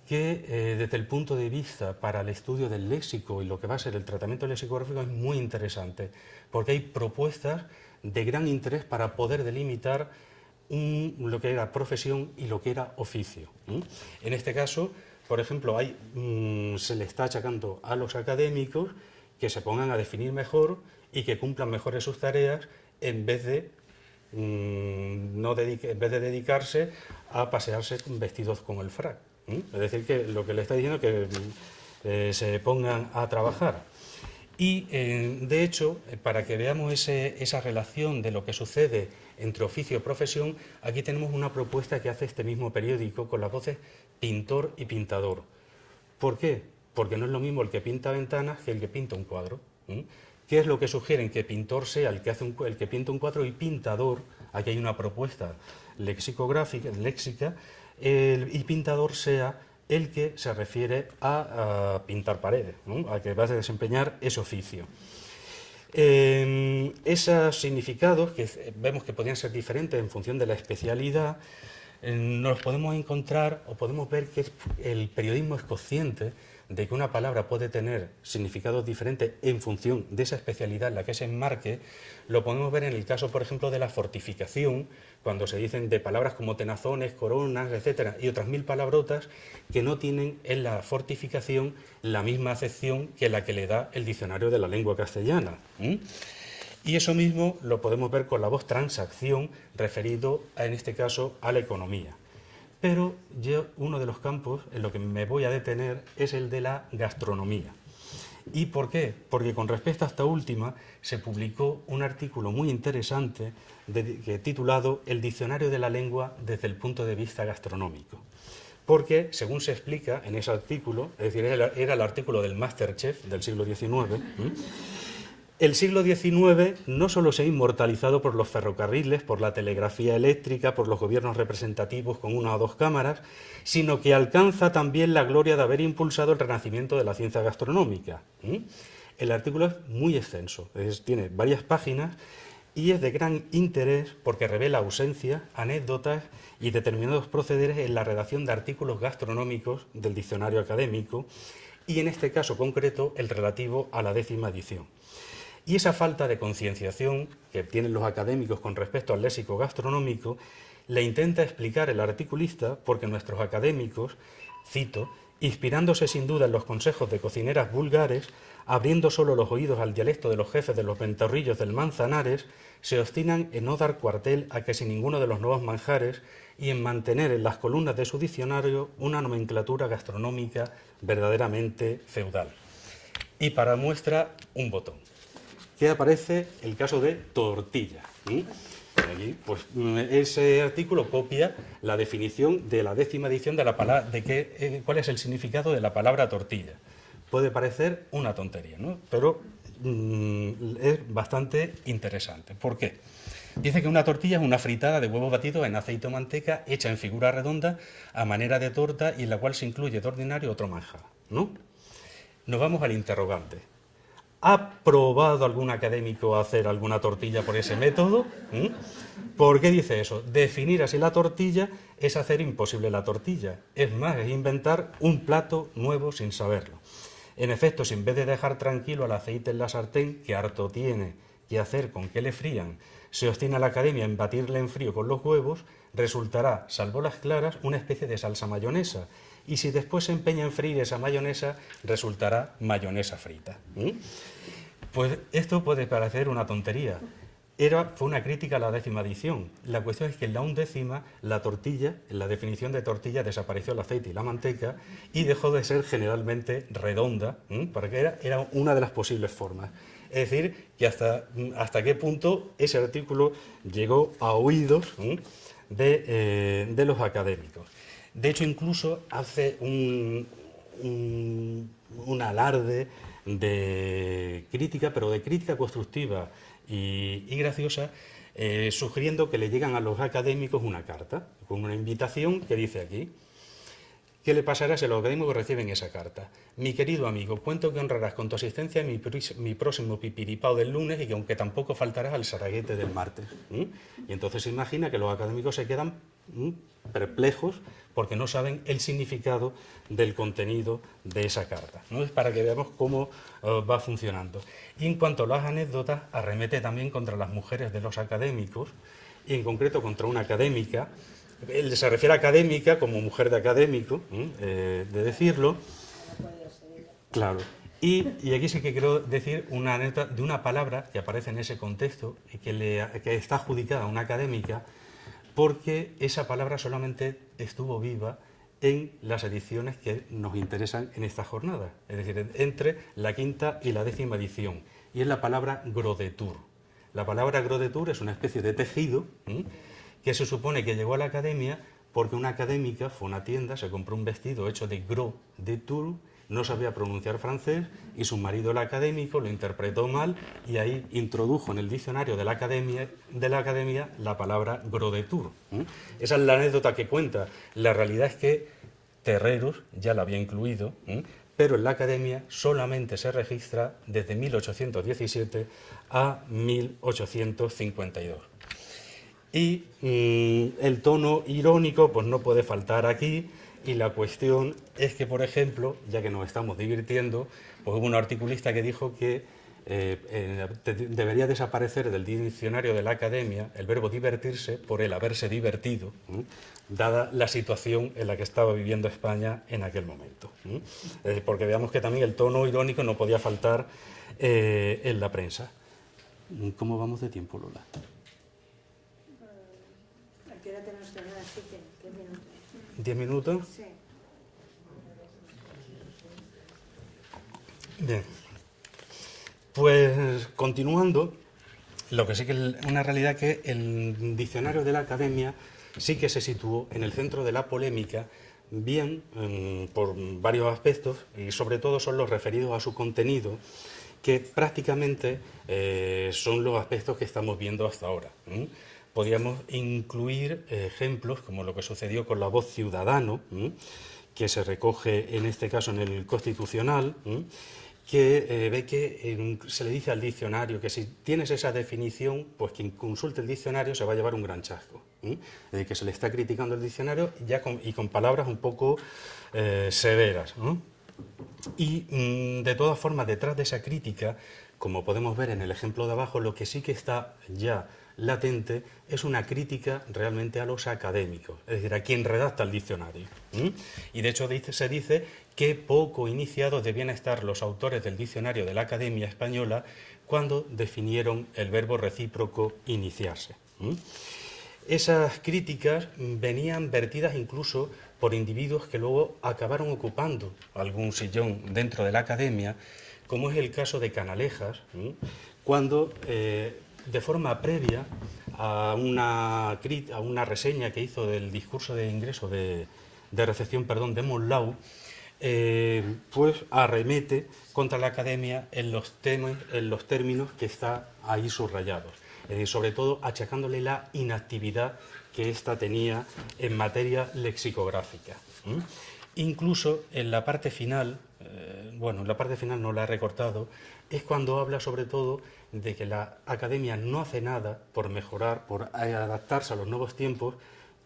que desde el punto de vista para el estudio del léxico y lo que va a ser el tratamiento lexicográfico es muy interesante, porque hay propuestas de gran interés para poder delimitar lo que era profesión y lo que era oficio. En este caso, por ejemplo, se le está achacando a los académicos que se pongan a definir mejor y que cumplan mejores sus tareas en vez de dedicarse a pasearse vestidos con el frac. Es decir, que lo que le está diciendo es que se pongan a trabajar. Y, de hecho, para que veamos esa relación de lo que sucede entre oficio y profesión, aquí tenemos una propuesta que hace este mismo periódico con las voces pintor y pintador. ¿Por qué? Porque no es lo mismo el que pinta ventanas que el que pinta un cuadro. ¿Qué es lo que sugieren? Que pintor sea el que pinta un cuadro, y pintador, aquí hay una propuesta lexicográfica, léxica, y pintador sea el que se refiere a pintar paredes, a que vas a desempeñar ese oficio. Esos significados, que vemos que podrían ser diferentes en función de la especialidad, nos podemos encontrar o podemos ver que el periodismo es consciente de que una palabra puede tener significados diferentes en función de esa especialidad en la que se enmarque. Lo podemos ver en el caso, por ejemplo, de la fortificación, cuando se dicen de palabras como tenazones, coronas, etcétera, y otras 1000 palabrotas que no tienen en la fortificación la misma acepción que la que le da el diccionario de la lengua castellana. Y eso mismo lo podemos ver con la voz transacción, referido, en este caso, a la economía. Pero uno de los campos en lo que me voy a detener es el de la gastronomía. ¿Y por qué? Porque con respecto a esta última se publicó un artículo muy interesante titulado El diccionario de la lengua desde el punto de vista gastronómico. Porque, según se explica en ese artículo, es decir, era el artículo del Masterchef del siglo XIX, el siglo XIX no solo se ha inmortalizado por los ferrocarriles, por la telegrafía eléctrica, por los gobiernos representativos con 1 o 2 cámaras, sino que alcanza también la gloria de haber impulsado el renacimiento de la ciencia gastronómica. El artículo es muy extenso, tiene varias páginas y es de gran interés porque revela ausencias, anécdotas y determinados procederes en la redacción de artículos gastronómicos del diccionario académico y en este caso concreto el relativo a la 10ª edición. Y esa falta de concienciación que tienen los académicos con respecto al léxico gastronómico la intenta explicar el articulista porque nuestros académicos, cito, inspirándose sin duda en los consejos de cocineras vulgares, abriendo solo los oídos al dialecto de los jefes de los ventorrillos del Manzanares, se obstinan en no dar cuartel a casi ninguno de los nuevos manjares y en mantener en las columnas de su diccionario una nomenclatura gastronómica verdaderamente feudal. Y para muestra, un botón, que aparece el caso de tortilla. Aquí, pues, ese artículo copia la definición de la 10ª edición de la palabra, cuál es el significado de la palabra tortilla. Puede parecer una tontería, ¿no? Pero es bastante interesante. ¿Por qué? Dice que una tortilla es una fritada de huevos batidos en aceite o manteca hecha en figura redonda a manera de torta y en la cual se incluye de ordinario otro manjar, ¿no? Nos vamos al interrogante. ¿Ha probado algún académico hacer alguna tortilla por ese método? ¿Por qué dice eso? Definir así la tortilla es hacer imposible la tortilla. Es más, es inventar un plato nuevo sin saberlo. En efecto, si en vez de dejar tranquilo al aceite en la sartén, que harto tiene que hacer con que le frían, se obstina la academia en batirle en frío con los huevos, resultará, salvo las claras, una especie de salsa mayonesa. Y si después se empeña en freír esa mayonesa, resultará mayonesa frita. Pues esto puede parecer una tontería. Fue una crítica a la 10ª edición. La cuestión es que en la 11ª, la tortilla, en la definición de tortilla, desapareció el aceite y la manteca y dejó de ser generalmente redonda, porque era una de las posibles formas. Es decir, que hasta qué punto ese artículo llegó a oídos de los académicos. De hecho, incluso hace un alarde de crítica, pero de crítica constructiva y graciosa, sugiriendo que le llegan a los académicos una carta con una invitación que dice aquí: ¿qué le pasará si los académicos reciben esa carta? Mi querido amigo, cuento que honrarás con tu asistencia mi próximo pipiripao del lunes y que aunque tampoco faltarás al saraguete del martes. Y entonces se imagina que los académicos se quedan perplejos porque no saben el significado del contenido de esa carta, ¿no? Es para que veamos cómo va funcionando. Y en cuanto a las anécdotas, arremete también contra las mujeres de los académicos, y en concreto contra una académica. Él se refiere a académica como mujer de académico, de decirlo. Claro. Y aquí sí que quiero decir una anécdota de una palabra que aparece en ese contexto y que está adjudicada a una académica, porque esa palabra solamente estuvo viva en las ediciones que nos interesan en esta jornada, es decir, entre la 5ª y la 10ª edición, y es la palabra grodetur. La palabra grodetur es una especie de tejido que se supone que llegó a la academia porque una académica fue a una tienda, se compró un vestido hecho de gros de tour, no sabía pronunciar francés y su marido, el académico, lo interpretó mal y ahí introdujo en el diccionario de la academia la palabra gros de tour. Esa es la anécdota que cuenta. La realidad es que Terreros ya la había incluido, pero en la academia solamente se registra desde 1817 a 1852. Y el tono irónico pues no puede faltar aquí, y la cuestión es que, por ejemplo, ya que nos estamos divirtiendo, pues hubo un articulista que dijo que debería desaparecer del diccionario de la academia el verbo divertirse por el haberse divertido, dada la situación en la que estaba viviendo España en aquel momento. Porque veamos que también el tono irónico no podía faltar en la prensa. ¿Cómo vamos de tiempo, Lola? ¿A qué hora tenemos que hablar? Así que, ¿qué minutos? ¿10 minutos? Sí. Bien. Pues continuando, lo que sí que es una realidad que el diccionario de la academia sí que se situó en el centro de la polémica, bien por varios aspectos, y sobre todo son los referidos a su contenido, que prácticamente son los aspectos que estamos viendo hasta ahora. Podríamos incluir ejemplos como lo que sucedió con la voz ciudadano, que se recoge en este caso en el Constitucional, que ve que se le dice al diccionario que si tienes esa definición, pues quien consulte el diccionario se va a llevar un gran chasco. Es decir, que se le está criticando el diccionario ya con palabras un poco severas, ¿no? Y de todas formas, detrás de esa crítica, como podemos ver en el ejemplo de abajo, lo que sí que está ya latente es una crítica realmente a los académicos, es decir, a quien redacta el diccionario. Y de hecho se dice que poco iniciados debían estar los autores del diccionario de la Academia Española cuando definieron el verbo recíproco iniciarse. Esas críticas venían vertidas incluso por individuos que luego acabaron ocupando algún sillón dentro de la Academia, como es el caso de Canalejas, cuando de forma previa a una reseña que hizo del discurso de ingreso de recepción de Monlau, pues arremete contra la Academia en los términos que está ahí subrayados, sobre todo achacándole la inactividad que ésta tenía en materia lexicográfica. Incluso en la parte final, en la parte final no la he recortado, es cuando habla sobre todo de que la Academia no hace nada por mejorar, por adaptarse a los nuevos tiempos,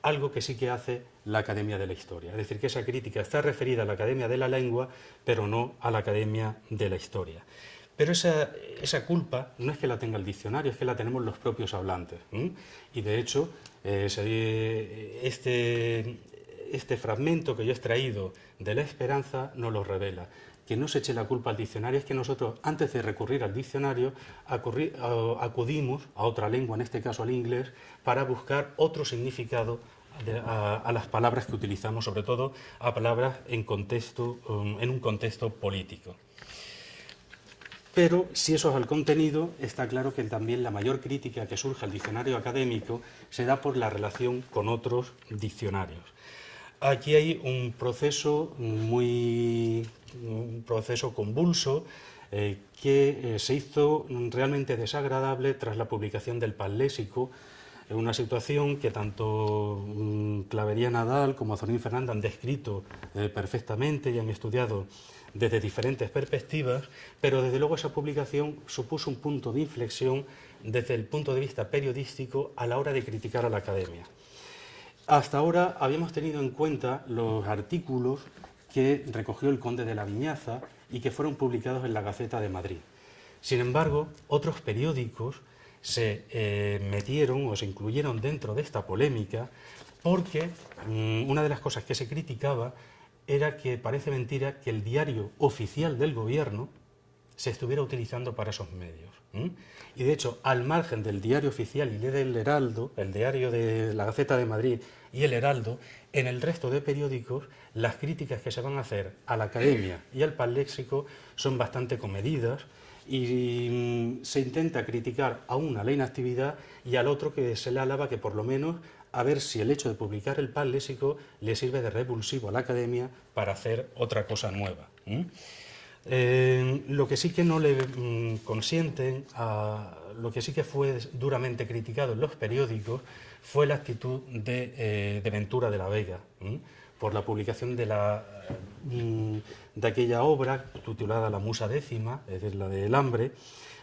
algo que sí que hace la Academia de la Historia. Es decir, que esa crítica está referida a la Academia de la Lengua, pero no a la Academia de la Historia. Pero esa culpa no es que la tenga el diccionario, es que la tenemos los propios hablantes. Y de hecho, este fragmento que yo he extraído de La Esperanza nos lo revela. Que no se eche la culpa al diccionario, es que nosotros, antes de recurrir al diccionario, acudimos a otra lengua, en este caso al inglés, para buscar otro significado a las palabras que utilizamos, sobre todo a palabras en un contexto político. Pero si eso es el contenido, está claro que también la mayor crítica que surge al diccionario académico se da por la relación con otros diccionarios. Aquí hay un proceso convulso que se hizo realmente desagradable tras la publicación del Panléxico, una situación que tanto Clavería Nadal como Azorín Fernández han descrito perfectamente y han estudiado desde diferentes perspectivas, pero desde luego esa publicación supuso un punto de inflexión desde el punto de vista periodístico a la hora de criticar a la Academia. Hasta ahora habíamos tenido en cuenta los artículos que recogió el conde de la Viñaza y que fueron publicados en la Gaceta de Madrid. Sin embargo, otros periódicos se metieron o se incluyeron dentro de esta polémica porque una de las cosas que se criticaba era que parece mentira que el diario oficial del gobierno se estuviera utilizando para esos medios. Y de hecho, al margen del diario oficial y del Heraldo, el diario de la Gaceta de Madrid y el Heraldo, en el resto de periódicos las críticas que se van a hacer a la Academia y al Panléxico son bastante comedidas y se intenta criticar a una la inactividad y al otro que se le alaba que por lo menos a ver si el hecho de publicar el Panléxico le sirve de revulsivo a la Academia para hacer otra cosa nueva. Lo que sí que no le consienten, lo que sí que fue duramente criticado en los periódicos fue la actitud de Ventura de la Vega, por la publicación de aquella obra titulada La Musa Décima, es decir, la del hambre,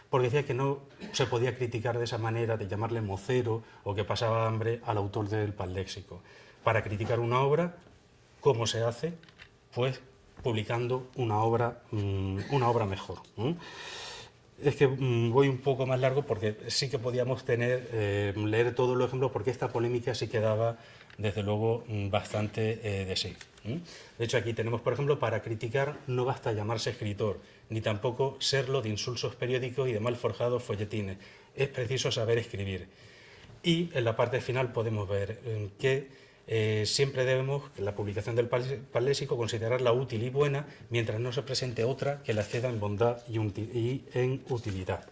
porque decía que no se podía criticar de esa manera, de llamarle mocero o que pasaba hambre al autor del Panléxico. Para criticar una obra, ¿cómo se hace? Pues publicando una obra mejor. Es que voy un poco más largo porque sí que podíamos leer todos los ejemplos porque esta polémica sí quedaba desde luego bastante de sí. De hecho, aquí tenemos, por ejemplo, para criticar no basta llamarse escritor, ni tampoco serlo de insulsos periódicos y de mal forjados folletines. Es preciso saber escribir. Y en la parte final podemos ver que siempre debemos, en la publicación del Panléxico, considerarla útil y buena, mientras no se presente otra que la exceda en bondad y en utilidad.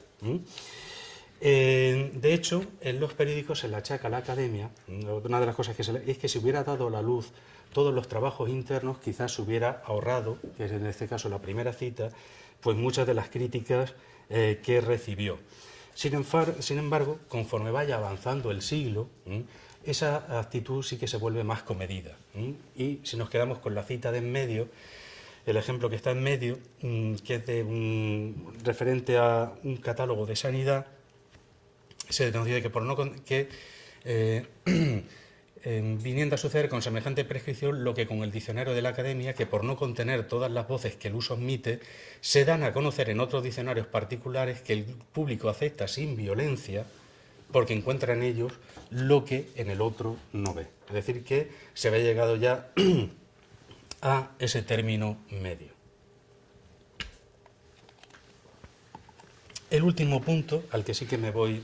De hecho, en los periódicos se le achaca a la Academia, una de las cosas es que si hubiera dado a la luz todos los trabajos internos, quizás se hubiera ahorrado, que es en este caso la primera cita, pues muchas de las críticas que recibió. Sin embargo, conforme vaya avanzando el siglo, esa actitud sí que se vuelve más comedida. Y si nos quedamos con la cita de en medio, el ejemplo que está en medio, que es referente a un catálogo de sanidad, se nos dice que viniendo a suceder con semejante prescripción lo que con el diccionario de la Academia, que por no contener todas las voces que el uso admite, se dan a conocer en otros diccionarios particulares que el público acepta sin violencia, porque encuentra en ellos lo que en el otro no ve. Es decir, que se había llegado ya a ese término medio. El último punto, al que sí que me voy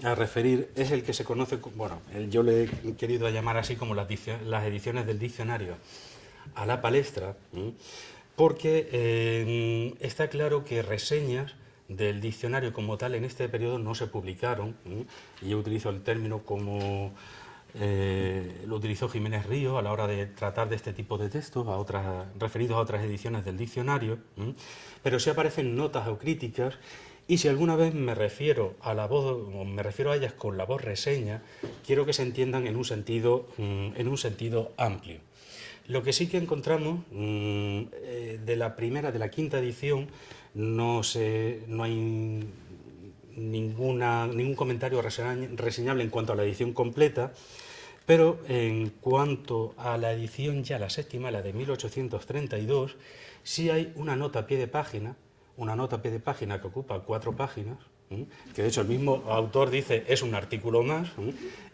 a referir, es el que se conoce, bueno, yo le he querido llamar así como las ediciones del diccionario a la palestra, porque está claro que reseñas del diccionario como tal en este periodo no se publicaron, y yo utilizo el término como lo utilizó Jiménez Río a la hora de tratar de este tipo de textos, referidos a otras ediciones del diccionario, pero sí aparecen notas o críticas. Y si alguna vez me refiero a ellas con la voz reseña, quiero que se entiendan en un sentido amplio. Lo que sí que encontramos de la quinta edición, no hay ningún comentario reseñable en cuanto a la edición completa, pero en cuanto a la edición ya la séptima, la de 1832, sí hay una nota a pie de página, que ocupa 4 páginas, que de hecho el mismo autor dice es un artículo más.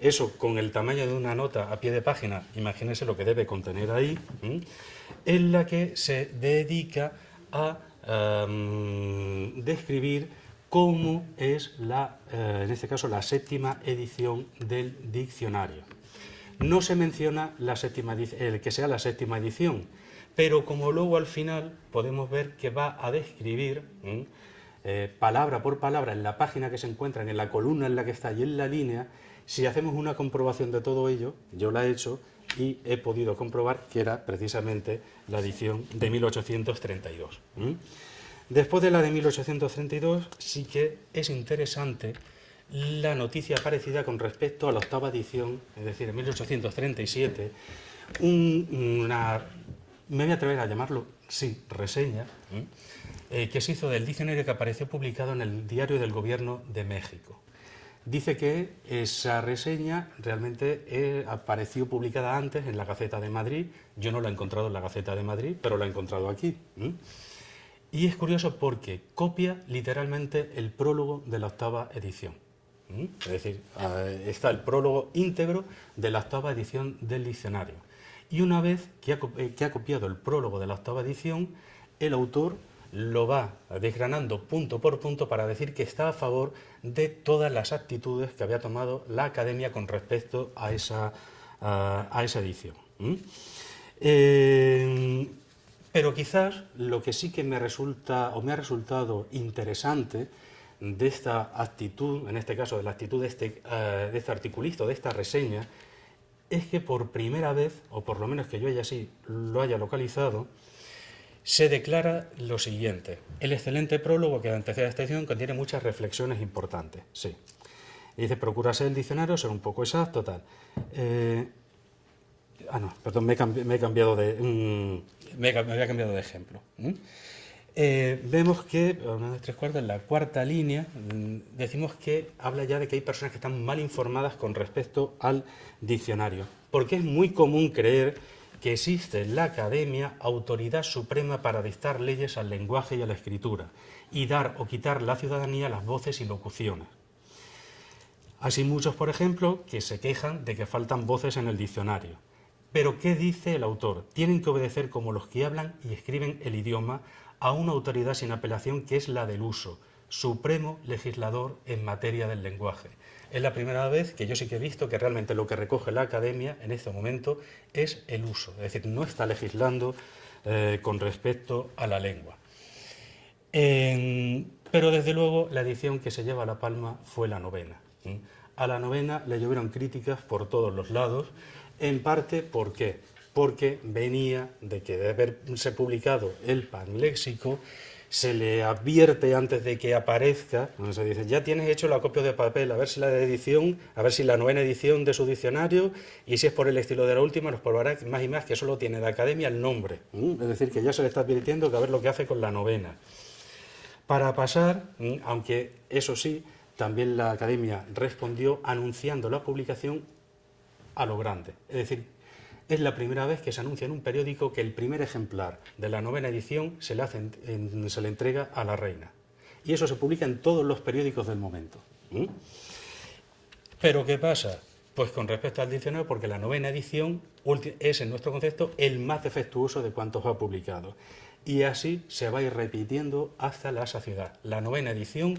Eso con el tamaño de una nota a pie de página, imagínense lo que debe contener ahí, en la que se dedica a describir cómo es en este caso la séptima edición del diccionario. No se menciona que sea la séptima edición, pero como luego al final podemos ver que va a describir palabra por palabra en la página que se encuentra, en la columna en la que está y en la línea, si hacemos una comprobación de todo ello, yo la he hecho y he podido comprobar que era precisamente la edición de 1832. Después de la de 1832 sí que es interesante la noticia aparecida con respecto a la octava edición, es decir, en 1837, me voy a atrever a llamarlo, reseña, que se hizo del diccionario que apareció publicado en el Diario del Gobierno de México. Dice que esa reseña realmente apareció publicada antes en la Gaceta de Madrid. Yo no la he encontrado en la Gaceta de Madrid, pero la he encontrado aquí. Y es curioso porque copia literalmente el prólogo de la octava edición. Es decir, está el prólogo íntegro de la octava edición del diccionario. Y una vez que ha copiado el prólogo de la octava edición, el autor lo va desgranando punto por punto para decir que está a favor de todas las actitudes que había tomado la Academia con respecto a esa edición. Pero quizás lo que sí que me ha resultado interesante de esta actitud, en este caso de la actitud de este articulista, de esta reseña, es que por primera vez, o por lo menos que yo lo haya localizado, se declara lo siguiente: el excelente prólogo que antecede a esta edición contiene muchas reflexiones importantes. Sí. Y dice, procura ser el diccionario, ser un poco exacto, tal. Me he cambiado de ejemplo. Vemos que, en la cuarta línea, decimos que habla ya de que hay personas que están mal informadas con respecto al diccionario, porque es muy común creer que existe en la Academia autoridad suprema para dictar leyes al lenguaje y a la escritura, y dar o quitar la ciudadanía las voces y locuciones. Así muchos, por ejemplo, que se quejan de que faltan voces en el diccionario. Pero ¿qué dice el autor? Tienen que obedecer como los que hablan y escriben el idioma a una autoridad sin apelación que es la del uso, supremo legislador en materia del lenguaje. Es la primera vez que yo sí que he visto que realmente lo que recoge la Academia en este momento es el uso, es decir, no está legislando con respecto a la lengua. Pero desde luego la edición que se lleva la palma fue la novena. A la novena le llovieron críticas por todos los lados, en parte, ¿por qué? Porque venía de que de haberse publicado el Panléxico se le advierte antes de que aparezca, se dice, ya tienes hecho el acopio de papel, a ver si la edición, a ver si la 9ª edición de su diccionario, y si es por el estilo de la última, nos probará más y más que solo tiene de academia el nombre. Es decir, que ya se le está advirtiendo que a ver lo que hace con la 9ª. Para pasar, aunque eso sí, también la academia respondió anunciando la publicación a lo grande. Es decir, es la primera vez que se anuncia en un periódico que el primer ejemplar de la 9ª edición se le entrega a la reina. Y eso se publica en todos los periódicos del momento. ¿Pero qué pasa? Pues con respecto al diccionario, porque la 9ª edición es, en nuestro concepto, el más defectuoso de cuantos ha publicado. Y así se va a ir repitiendo hasta la saciedad. La 9ª edición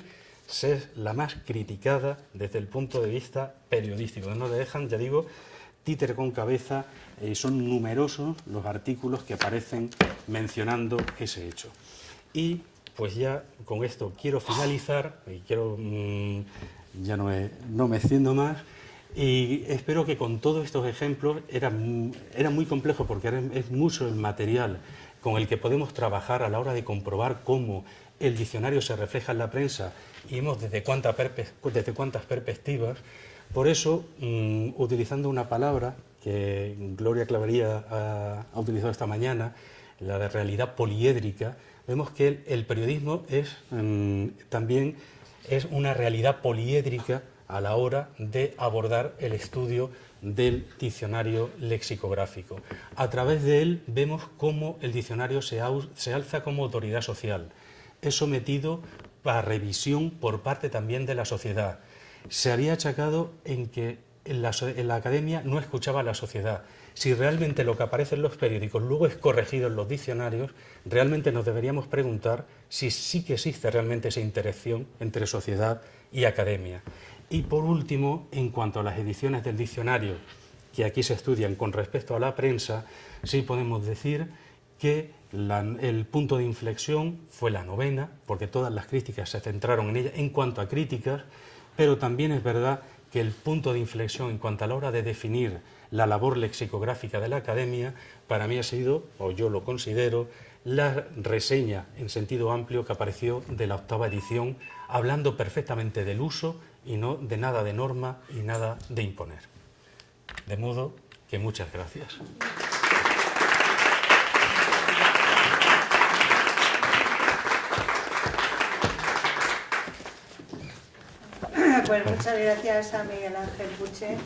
es la más criticada desde el punto de vista periodístico. No le dejan, ya digo, títere con cabeza, y son numerosos los artículos que aparecen mencionando ese hecho. Y pues ya con esto quiero finalizar, y quiero, ya no me extiendo más, y espero que con todos estos ejemplos, era muy complejo porque es mucho el material con el que podemos trabajar a la hora de comprobar cómo el diccionario se refleja en la prensa y vemos desde cuántas perspectivas. Por eso, utilizando una palabra que Gloria Clavería ha utilizado esta mañana, la de realidad poliédrica, vemos que el periodismo también es una realidad poliédrica a la hora de abordar el estudio del diccionario lexicográfico. A través de él vemos cómo el diccionario se alza como autoridad social. Es sometido a revisión por parte también de la sociedad. Se había achacado en que en la academia no escuchaba a la sociedad. Si realmente lo que aparece en los periódicos luego es corregido en los diccionarios, realmente nos deberíamos preguntar si sí que existe realmente esa interacción entre sociedad y academia. Y por último, en cuanto a las ediciones del diccionario que aquí se estudian con respecto a la prensa, sí podemos decir que el punto de inflexión fue la 9ª, porque todas las críticas se centraron en ella en cuanto a críticas, pero también es verdad que el punto de inflexión en cuanto a la hora de definir la labor lexicográfica de la academia, para mí ha sido, o yo lo considero, la reseña en sentido amplio que apareció de la 8ª edición, hablando perfectamente del uso y no de nada de norma y nada de imponer. De modo que muchas gracias. Pues muchas gracias a Miguel Ángel Puche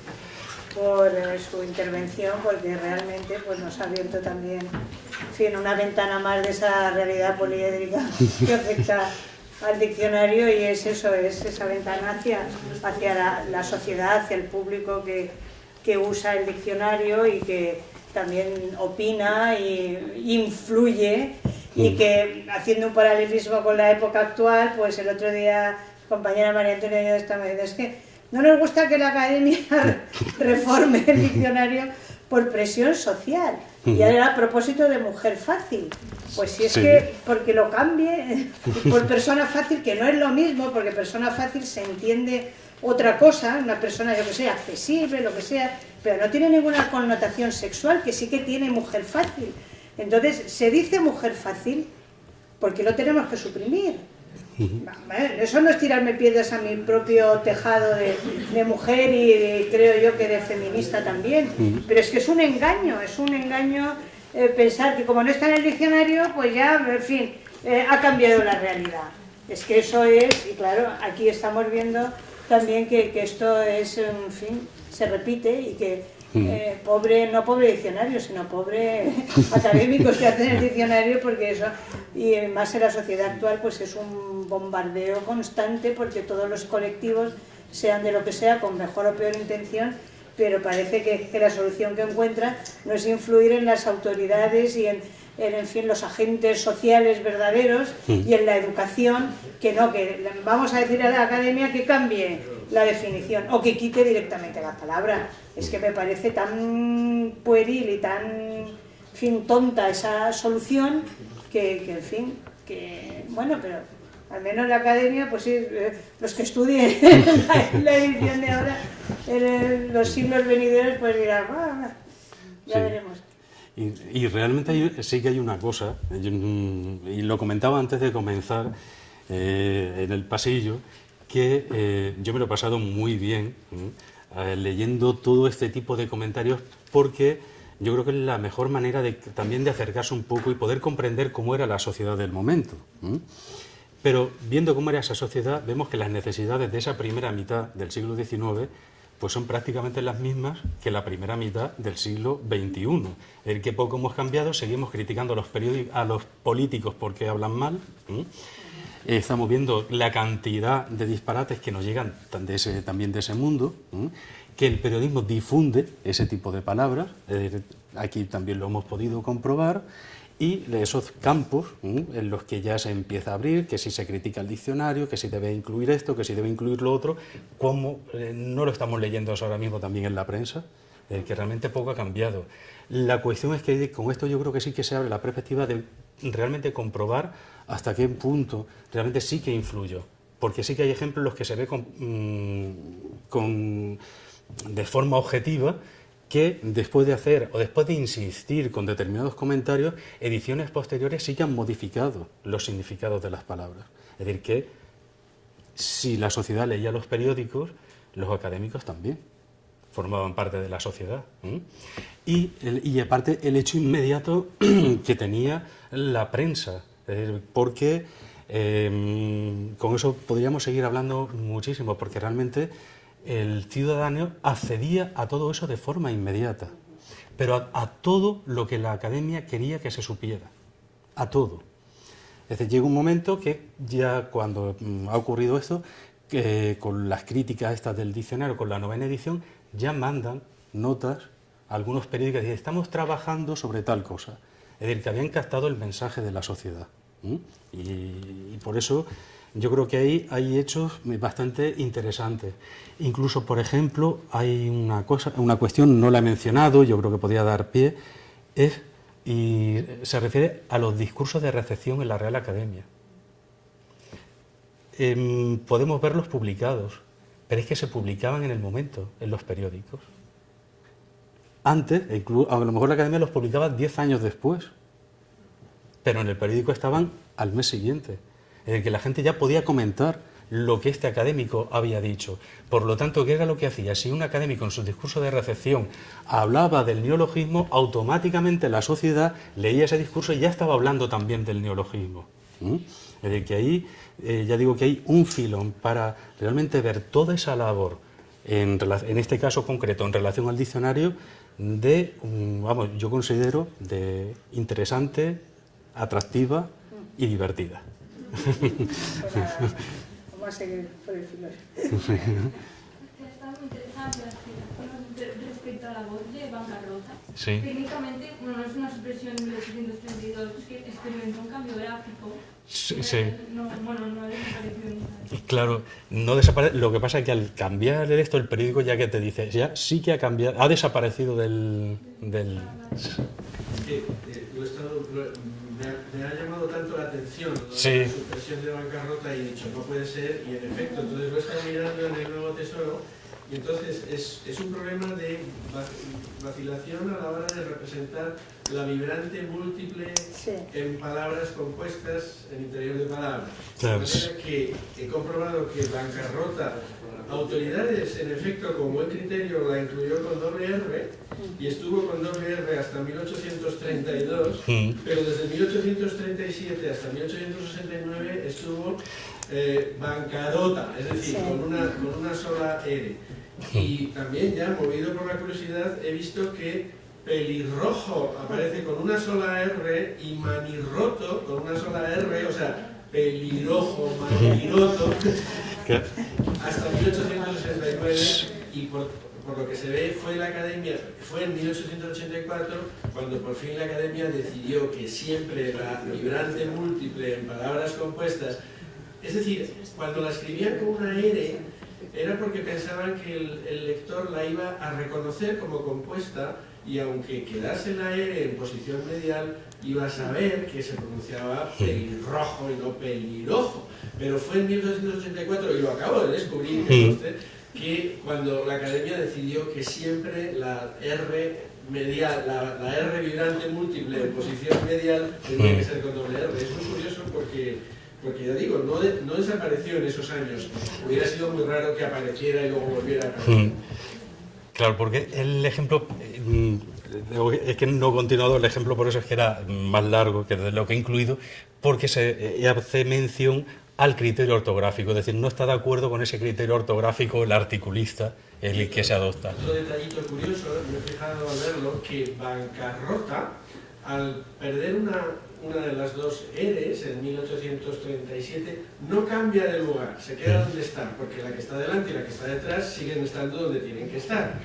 por su intervención, porque realmente pues, nos ha abierto también, en fin, una ventana más de esa realidad poliédrica que afecta al diccionario, y es eso, es esa ventana hacia la sociedad, hacia el público que usa el diccionario y que también opina e influye, y que, haciendo un paralelismo con la época actual, pues el otro día compañera María Antonia y yo estamos diciendo, es que no nos gusta que la academia reforme el diccionario por presión social. Y ahora a propósito de mujer fácil, pues si es que porque lo cambie por persona fácil, que no es lo mismo, porque persona fácil se entiende otra cosa, una persona, yo que sé, accesible, lo que sea, pero no tiene ninguna connotación sexual, que sí que tiene mujer fácil. Entonces, se dice mujer fácil porque lo tenemos que suprimir. Eso no es tirarme piedras a mi propio tejado de mujer y creo yo que de feminista también, pero es que es un engaño pensar que como no está en el diccionario, pues ya, en fin, ha cambiado la realidad. Es que eso es, y claro, aquí estamos viendo también que esto es, en fin, se repite y que no pobre diccionario, sino pobre académicos que hacen el diccionario, porque eso, y más en la sociedad actual, pues es un bombardeo constante, porque todos los colectivos, sean de lo que sea, con mejor o peor intención, pero parece que la solución que encuentran no es influir en las autoridades y en fin, los agentes sociales verdaderos y en la educación, que vamos a decir a la academia que cambie la definición o que quite directamente la palabra. Es que me parece tan pueril y tan, en fin, tonta esa solución que en fin, bueno, pero al menos la academia, pues sí, los que estudien la edición de ahora, en los siglos venideros, pues dirán, ya veremos. Y realmente sí que hay una cosa, y lo comentaba antes de comenzar en el pasillo, que yo me lo he pasado muy bien leyendo todo este tipo de comentarios, porque yo creo que es la mejor manera también de acercarse un poco y poder comprender cómo era la sociedad del momento. Pero viendo cómo era esa sociedad, vemos que las necesidades de esa primera mitad del siglo XIX pues son prácticamente las mismas que la primera mitad del siglo XXI. El que poco hemos cambiado, seguimos criticando a los políticos porque hablan mal. Estamos viendo la cantidad de disparates que nos llegan también de ese mundo, que el periodismo difunde ese tipo de palabras, aquí también lo hemos podido comprobar, y esos campos en los que ya se empieza a abrir, que si se critica el diccionario, que si debe incluir esto, que si debe incluir lo otro, como no lo estamos leyendo ahora mismo también en la prensa, que realmente poco ha cambiado. La cuestión es que con esto yo creo que sí que se abre la perspectiva de realmente comprobar hasta qué punto realmente sí que influyó, porque sí que hay ejemplos en los que se ve de forma objetiva que después de hacer o después de insistir con determinados comentarios, ediciones posteriores sí que han modificado los significados de las palabras. Es decir, que si la sociedad leía los periódicos, los académicos también formaban parte de la sociedad. Y aparte el hecho inmediato que tenía la prensa, porque con eso podríamos seguir hablando muchísimo, porque realmente el ciudadano accedía a todo eso de forma inmediata, pero a todo lo que la academia quería que se supiera, a todo. Es decir, llega un momento que ya cuando ha ocurrido esto, que con las críticas estas del diccionario, con la 9ª edición, ya mandan notas a algunos periódicos y dicen, estamos trabajando sobre tal cosa. Es decir, que habían captado el mensaje de la sociedad. Y por eso yo creo que ahí hay hechos bastante interesantes. Incluso, por ejemplo, hay una cuestión, no la he mencionado, yo creo que podría dar pie, y se refiere a los discursos de recepción en la Real Academia. Podemos verlos publicados, pero es que se publicaban en el momento, en los periódicos. Antes, a lo mejor la Academia los publicaba 10 años después, pero en el periódico estaban al mes siguiente. Es decir, que la gente ya podía comentar lo que este académico había dicho. Por lo tanto, ¿qué era lo que hacía? Si un académico en su discurso de recepción hablaba del neologismo, automáticamente la sociedad leía ese discurso y ya estaba hablando también del neologismo. Es decir, que ahí, ya digo que hay un filón para realmente ver toda esa labor, en este caso concreto, en relación al diccionario, yo considero de interesante, atractiva y divertida. Vamos a seguir por el filo. Está muy interesante la explicación respecto a la voz de bancarrota. Sí. Técnicamente, no es una expresión de 1832, es que experimentó un cambio gráfico. Sí. No ha desaparecido nada. Claro, no desaparece. Lo que pasa es que al cambiar esto, el periódico ya que te dice, ya sí que ha cambiado, ha desaparecido del... Me ha llamado tanto la atención Sí. la supresión de bancarrota y he dicho, no puede ser, y en efecto, entonces lo he estado mirando en el Nuevo Tesoro, y entonces es un problema de vacilación a la hora de representar la vibrante múltiple en palabras compuestas en interior de palabras. Claro. De manera que he comprobado que bancarrota, autoridades en efecto con buen criterio la incluyó con doble R y estuvo con doble R hasta 1832, pero desde 1837 hasta 1869 estuvo bancarota, es decir, con una sola R. Y también ya, movido por la curiosidad, he visto que pelirrojo aparece con una sola R y manirroto con una sola R, o sea, pelirrojo, manirroto, hasta 1869, y por lo que se ve fue en 1884 cuando por fin la Academia decidió que siempre la vibrante múltiple en palabras compuestas, es decir, cuando la escribían con una R, era porque pensaban que el lector la iba a reconocer como compuesta y aunque quedase la R en posición medial, iba a saber que se pronunciaba pelirrojo y no pelirojo. Pero fue en 1884, y lo acabo de descubrir, que cuando la Academia decidió que siempre la R medial, la R vibrante múltiple en posición medial tendría que ser con doble R. Es muy curioso porque ya digo, no desapareció en esos años. Hubiera sido muy raro que apareciera y luego volviera a aparecer. Claro, porque el ejemplo, es que no he continuado el ejemplo, por eso es que era más largo que de lo que he incluido, porque se hace mención al criterio ortográfico, es decir, no está de acuerdo con ese criterio ortográfico el articulista, el que se adopta. Otro detallito curioso, me he fijado al verlo, que bancarrota, al perder una de las dos R's en 1837, no cambia de lugar, se queda donde está, porque la que está delante y la que está detrás siguen estando donde tienen que estar.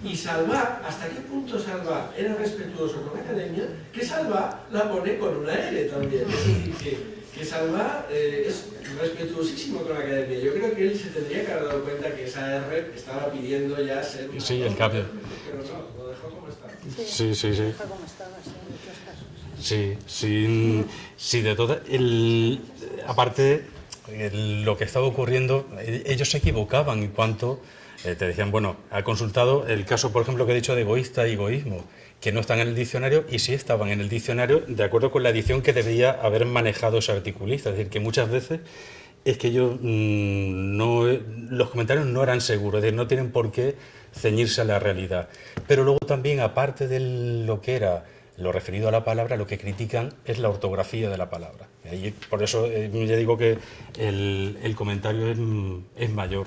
Y Salvá, ¿hasta qué punto Salvá era respetuoso con la academia? Que Salvá la pone con una R también. Es decir, que Salvá es respetuosísimo con la academia. Yo creo que él se tendría que haber dado cuenta que esa R estaba pidiendo ya ser... Sí, el cambio. Pero no, lo dejó como estaba. Sí. Deja como estaba, sí, en muchos casos. Sí, de todo. Aparte, lo que estaba ocurriendo, ellos se equivocaban en cuanto, te decían, bueno, ha consultado el caso, por ejemplo, que he dicho de egoísta y egoísmo, que no están en el diccionario y sí estaban en el diccionario de acuerdo con la edición que debía haber manejado ese articulista. Es decir, que muchas veces es que ellos los comentarios no eran seguros, es decir, no tienen por qué ceñirse a la realidad. Pero luego también, aparte de lo que era lo referido a la palabra, lo que critican es la ortografía de la palabra. Y por eso ya digo que el comentario es mayor.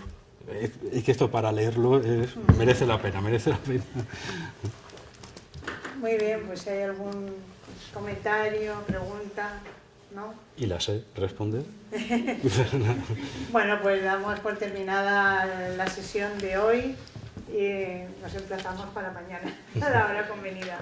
Es que esto para leerlo merece la pena. Muy bien, pues si hay algún comentario, pregunta, ¿no? ¿Y la sé responder? Bueno, pues damos por terminada la sesión de hoy y nos emplazamos para mañana, a la hora convenida.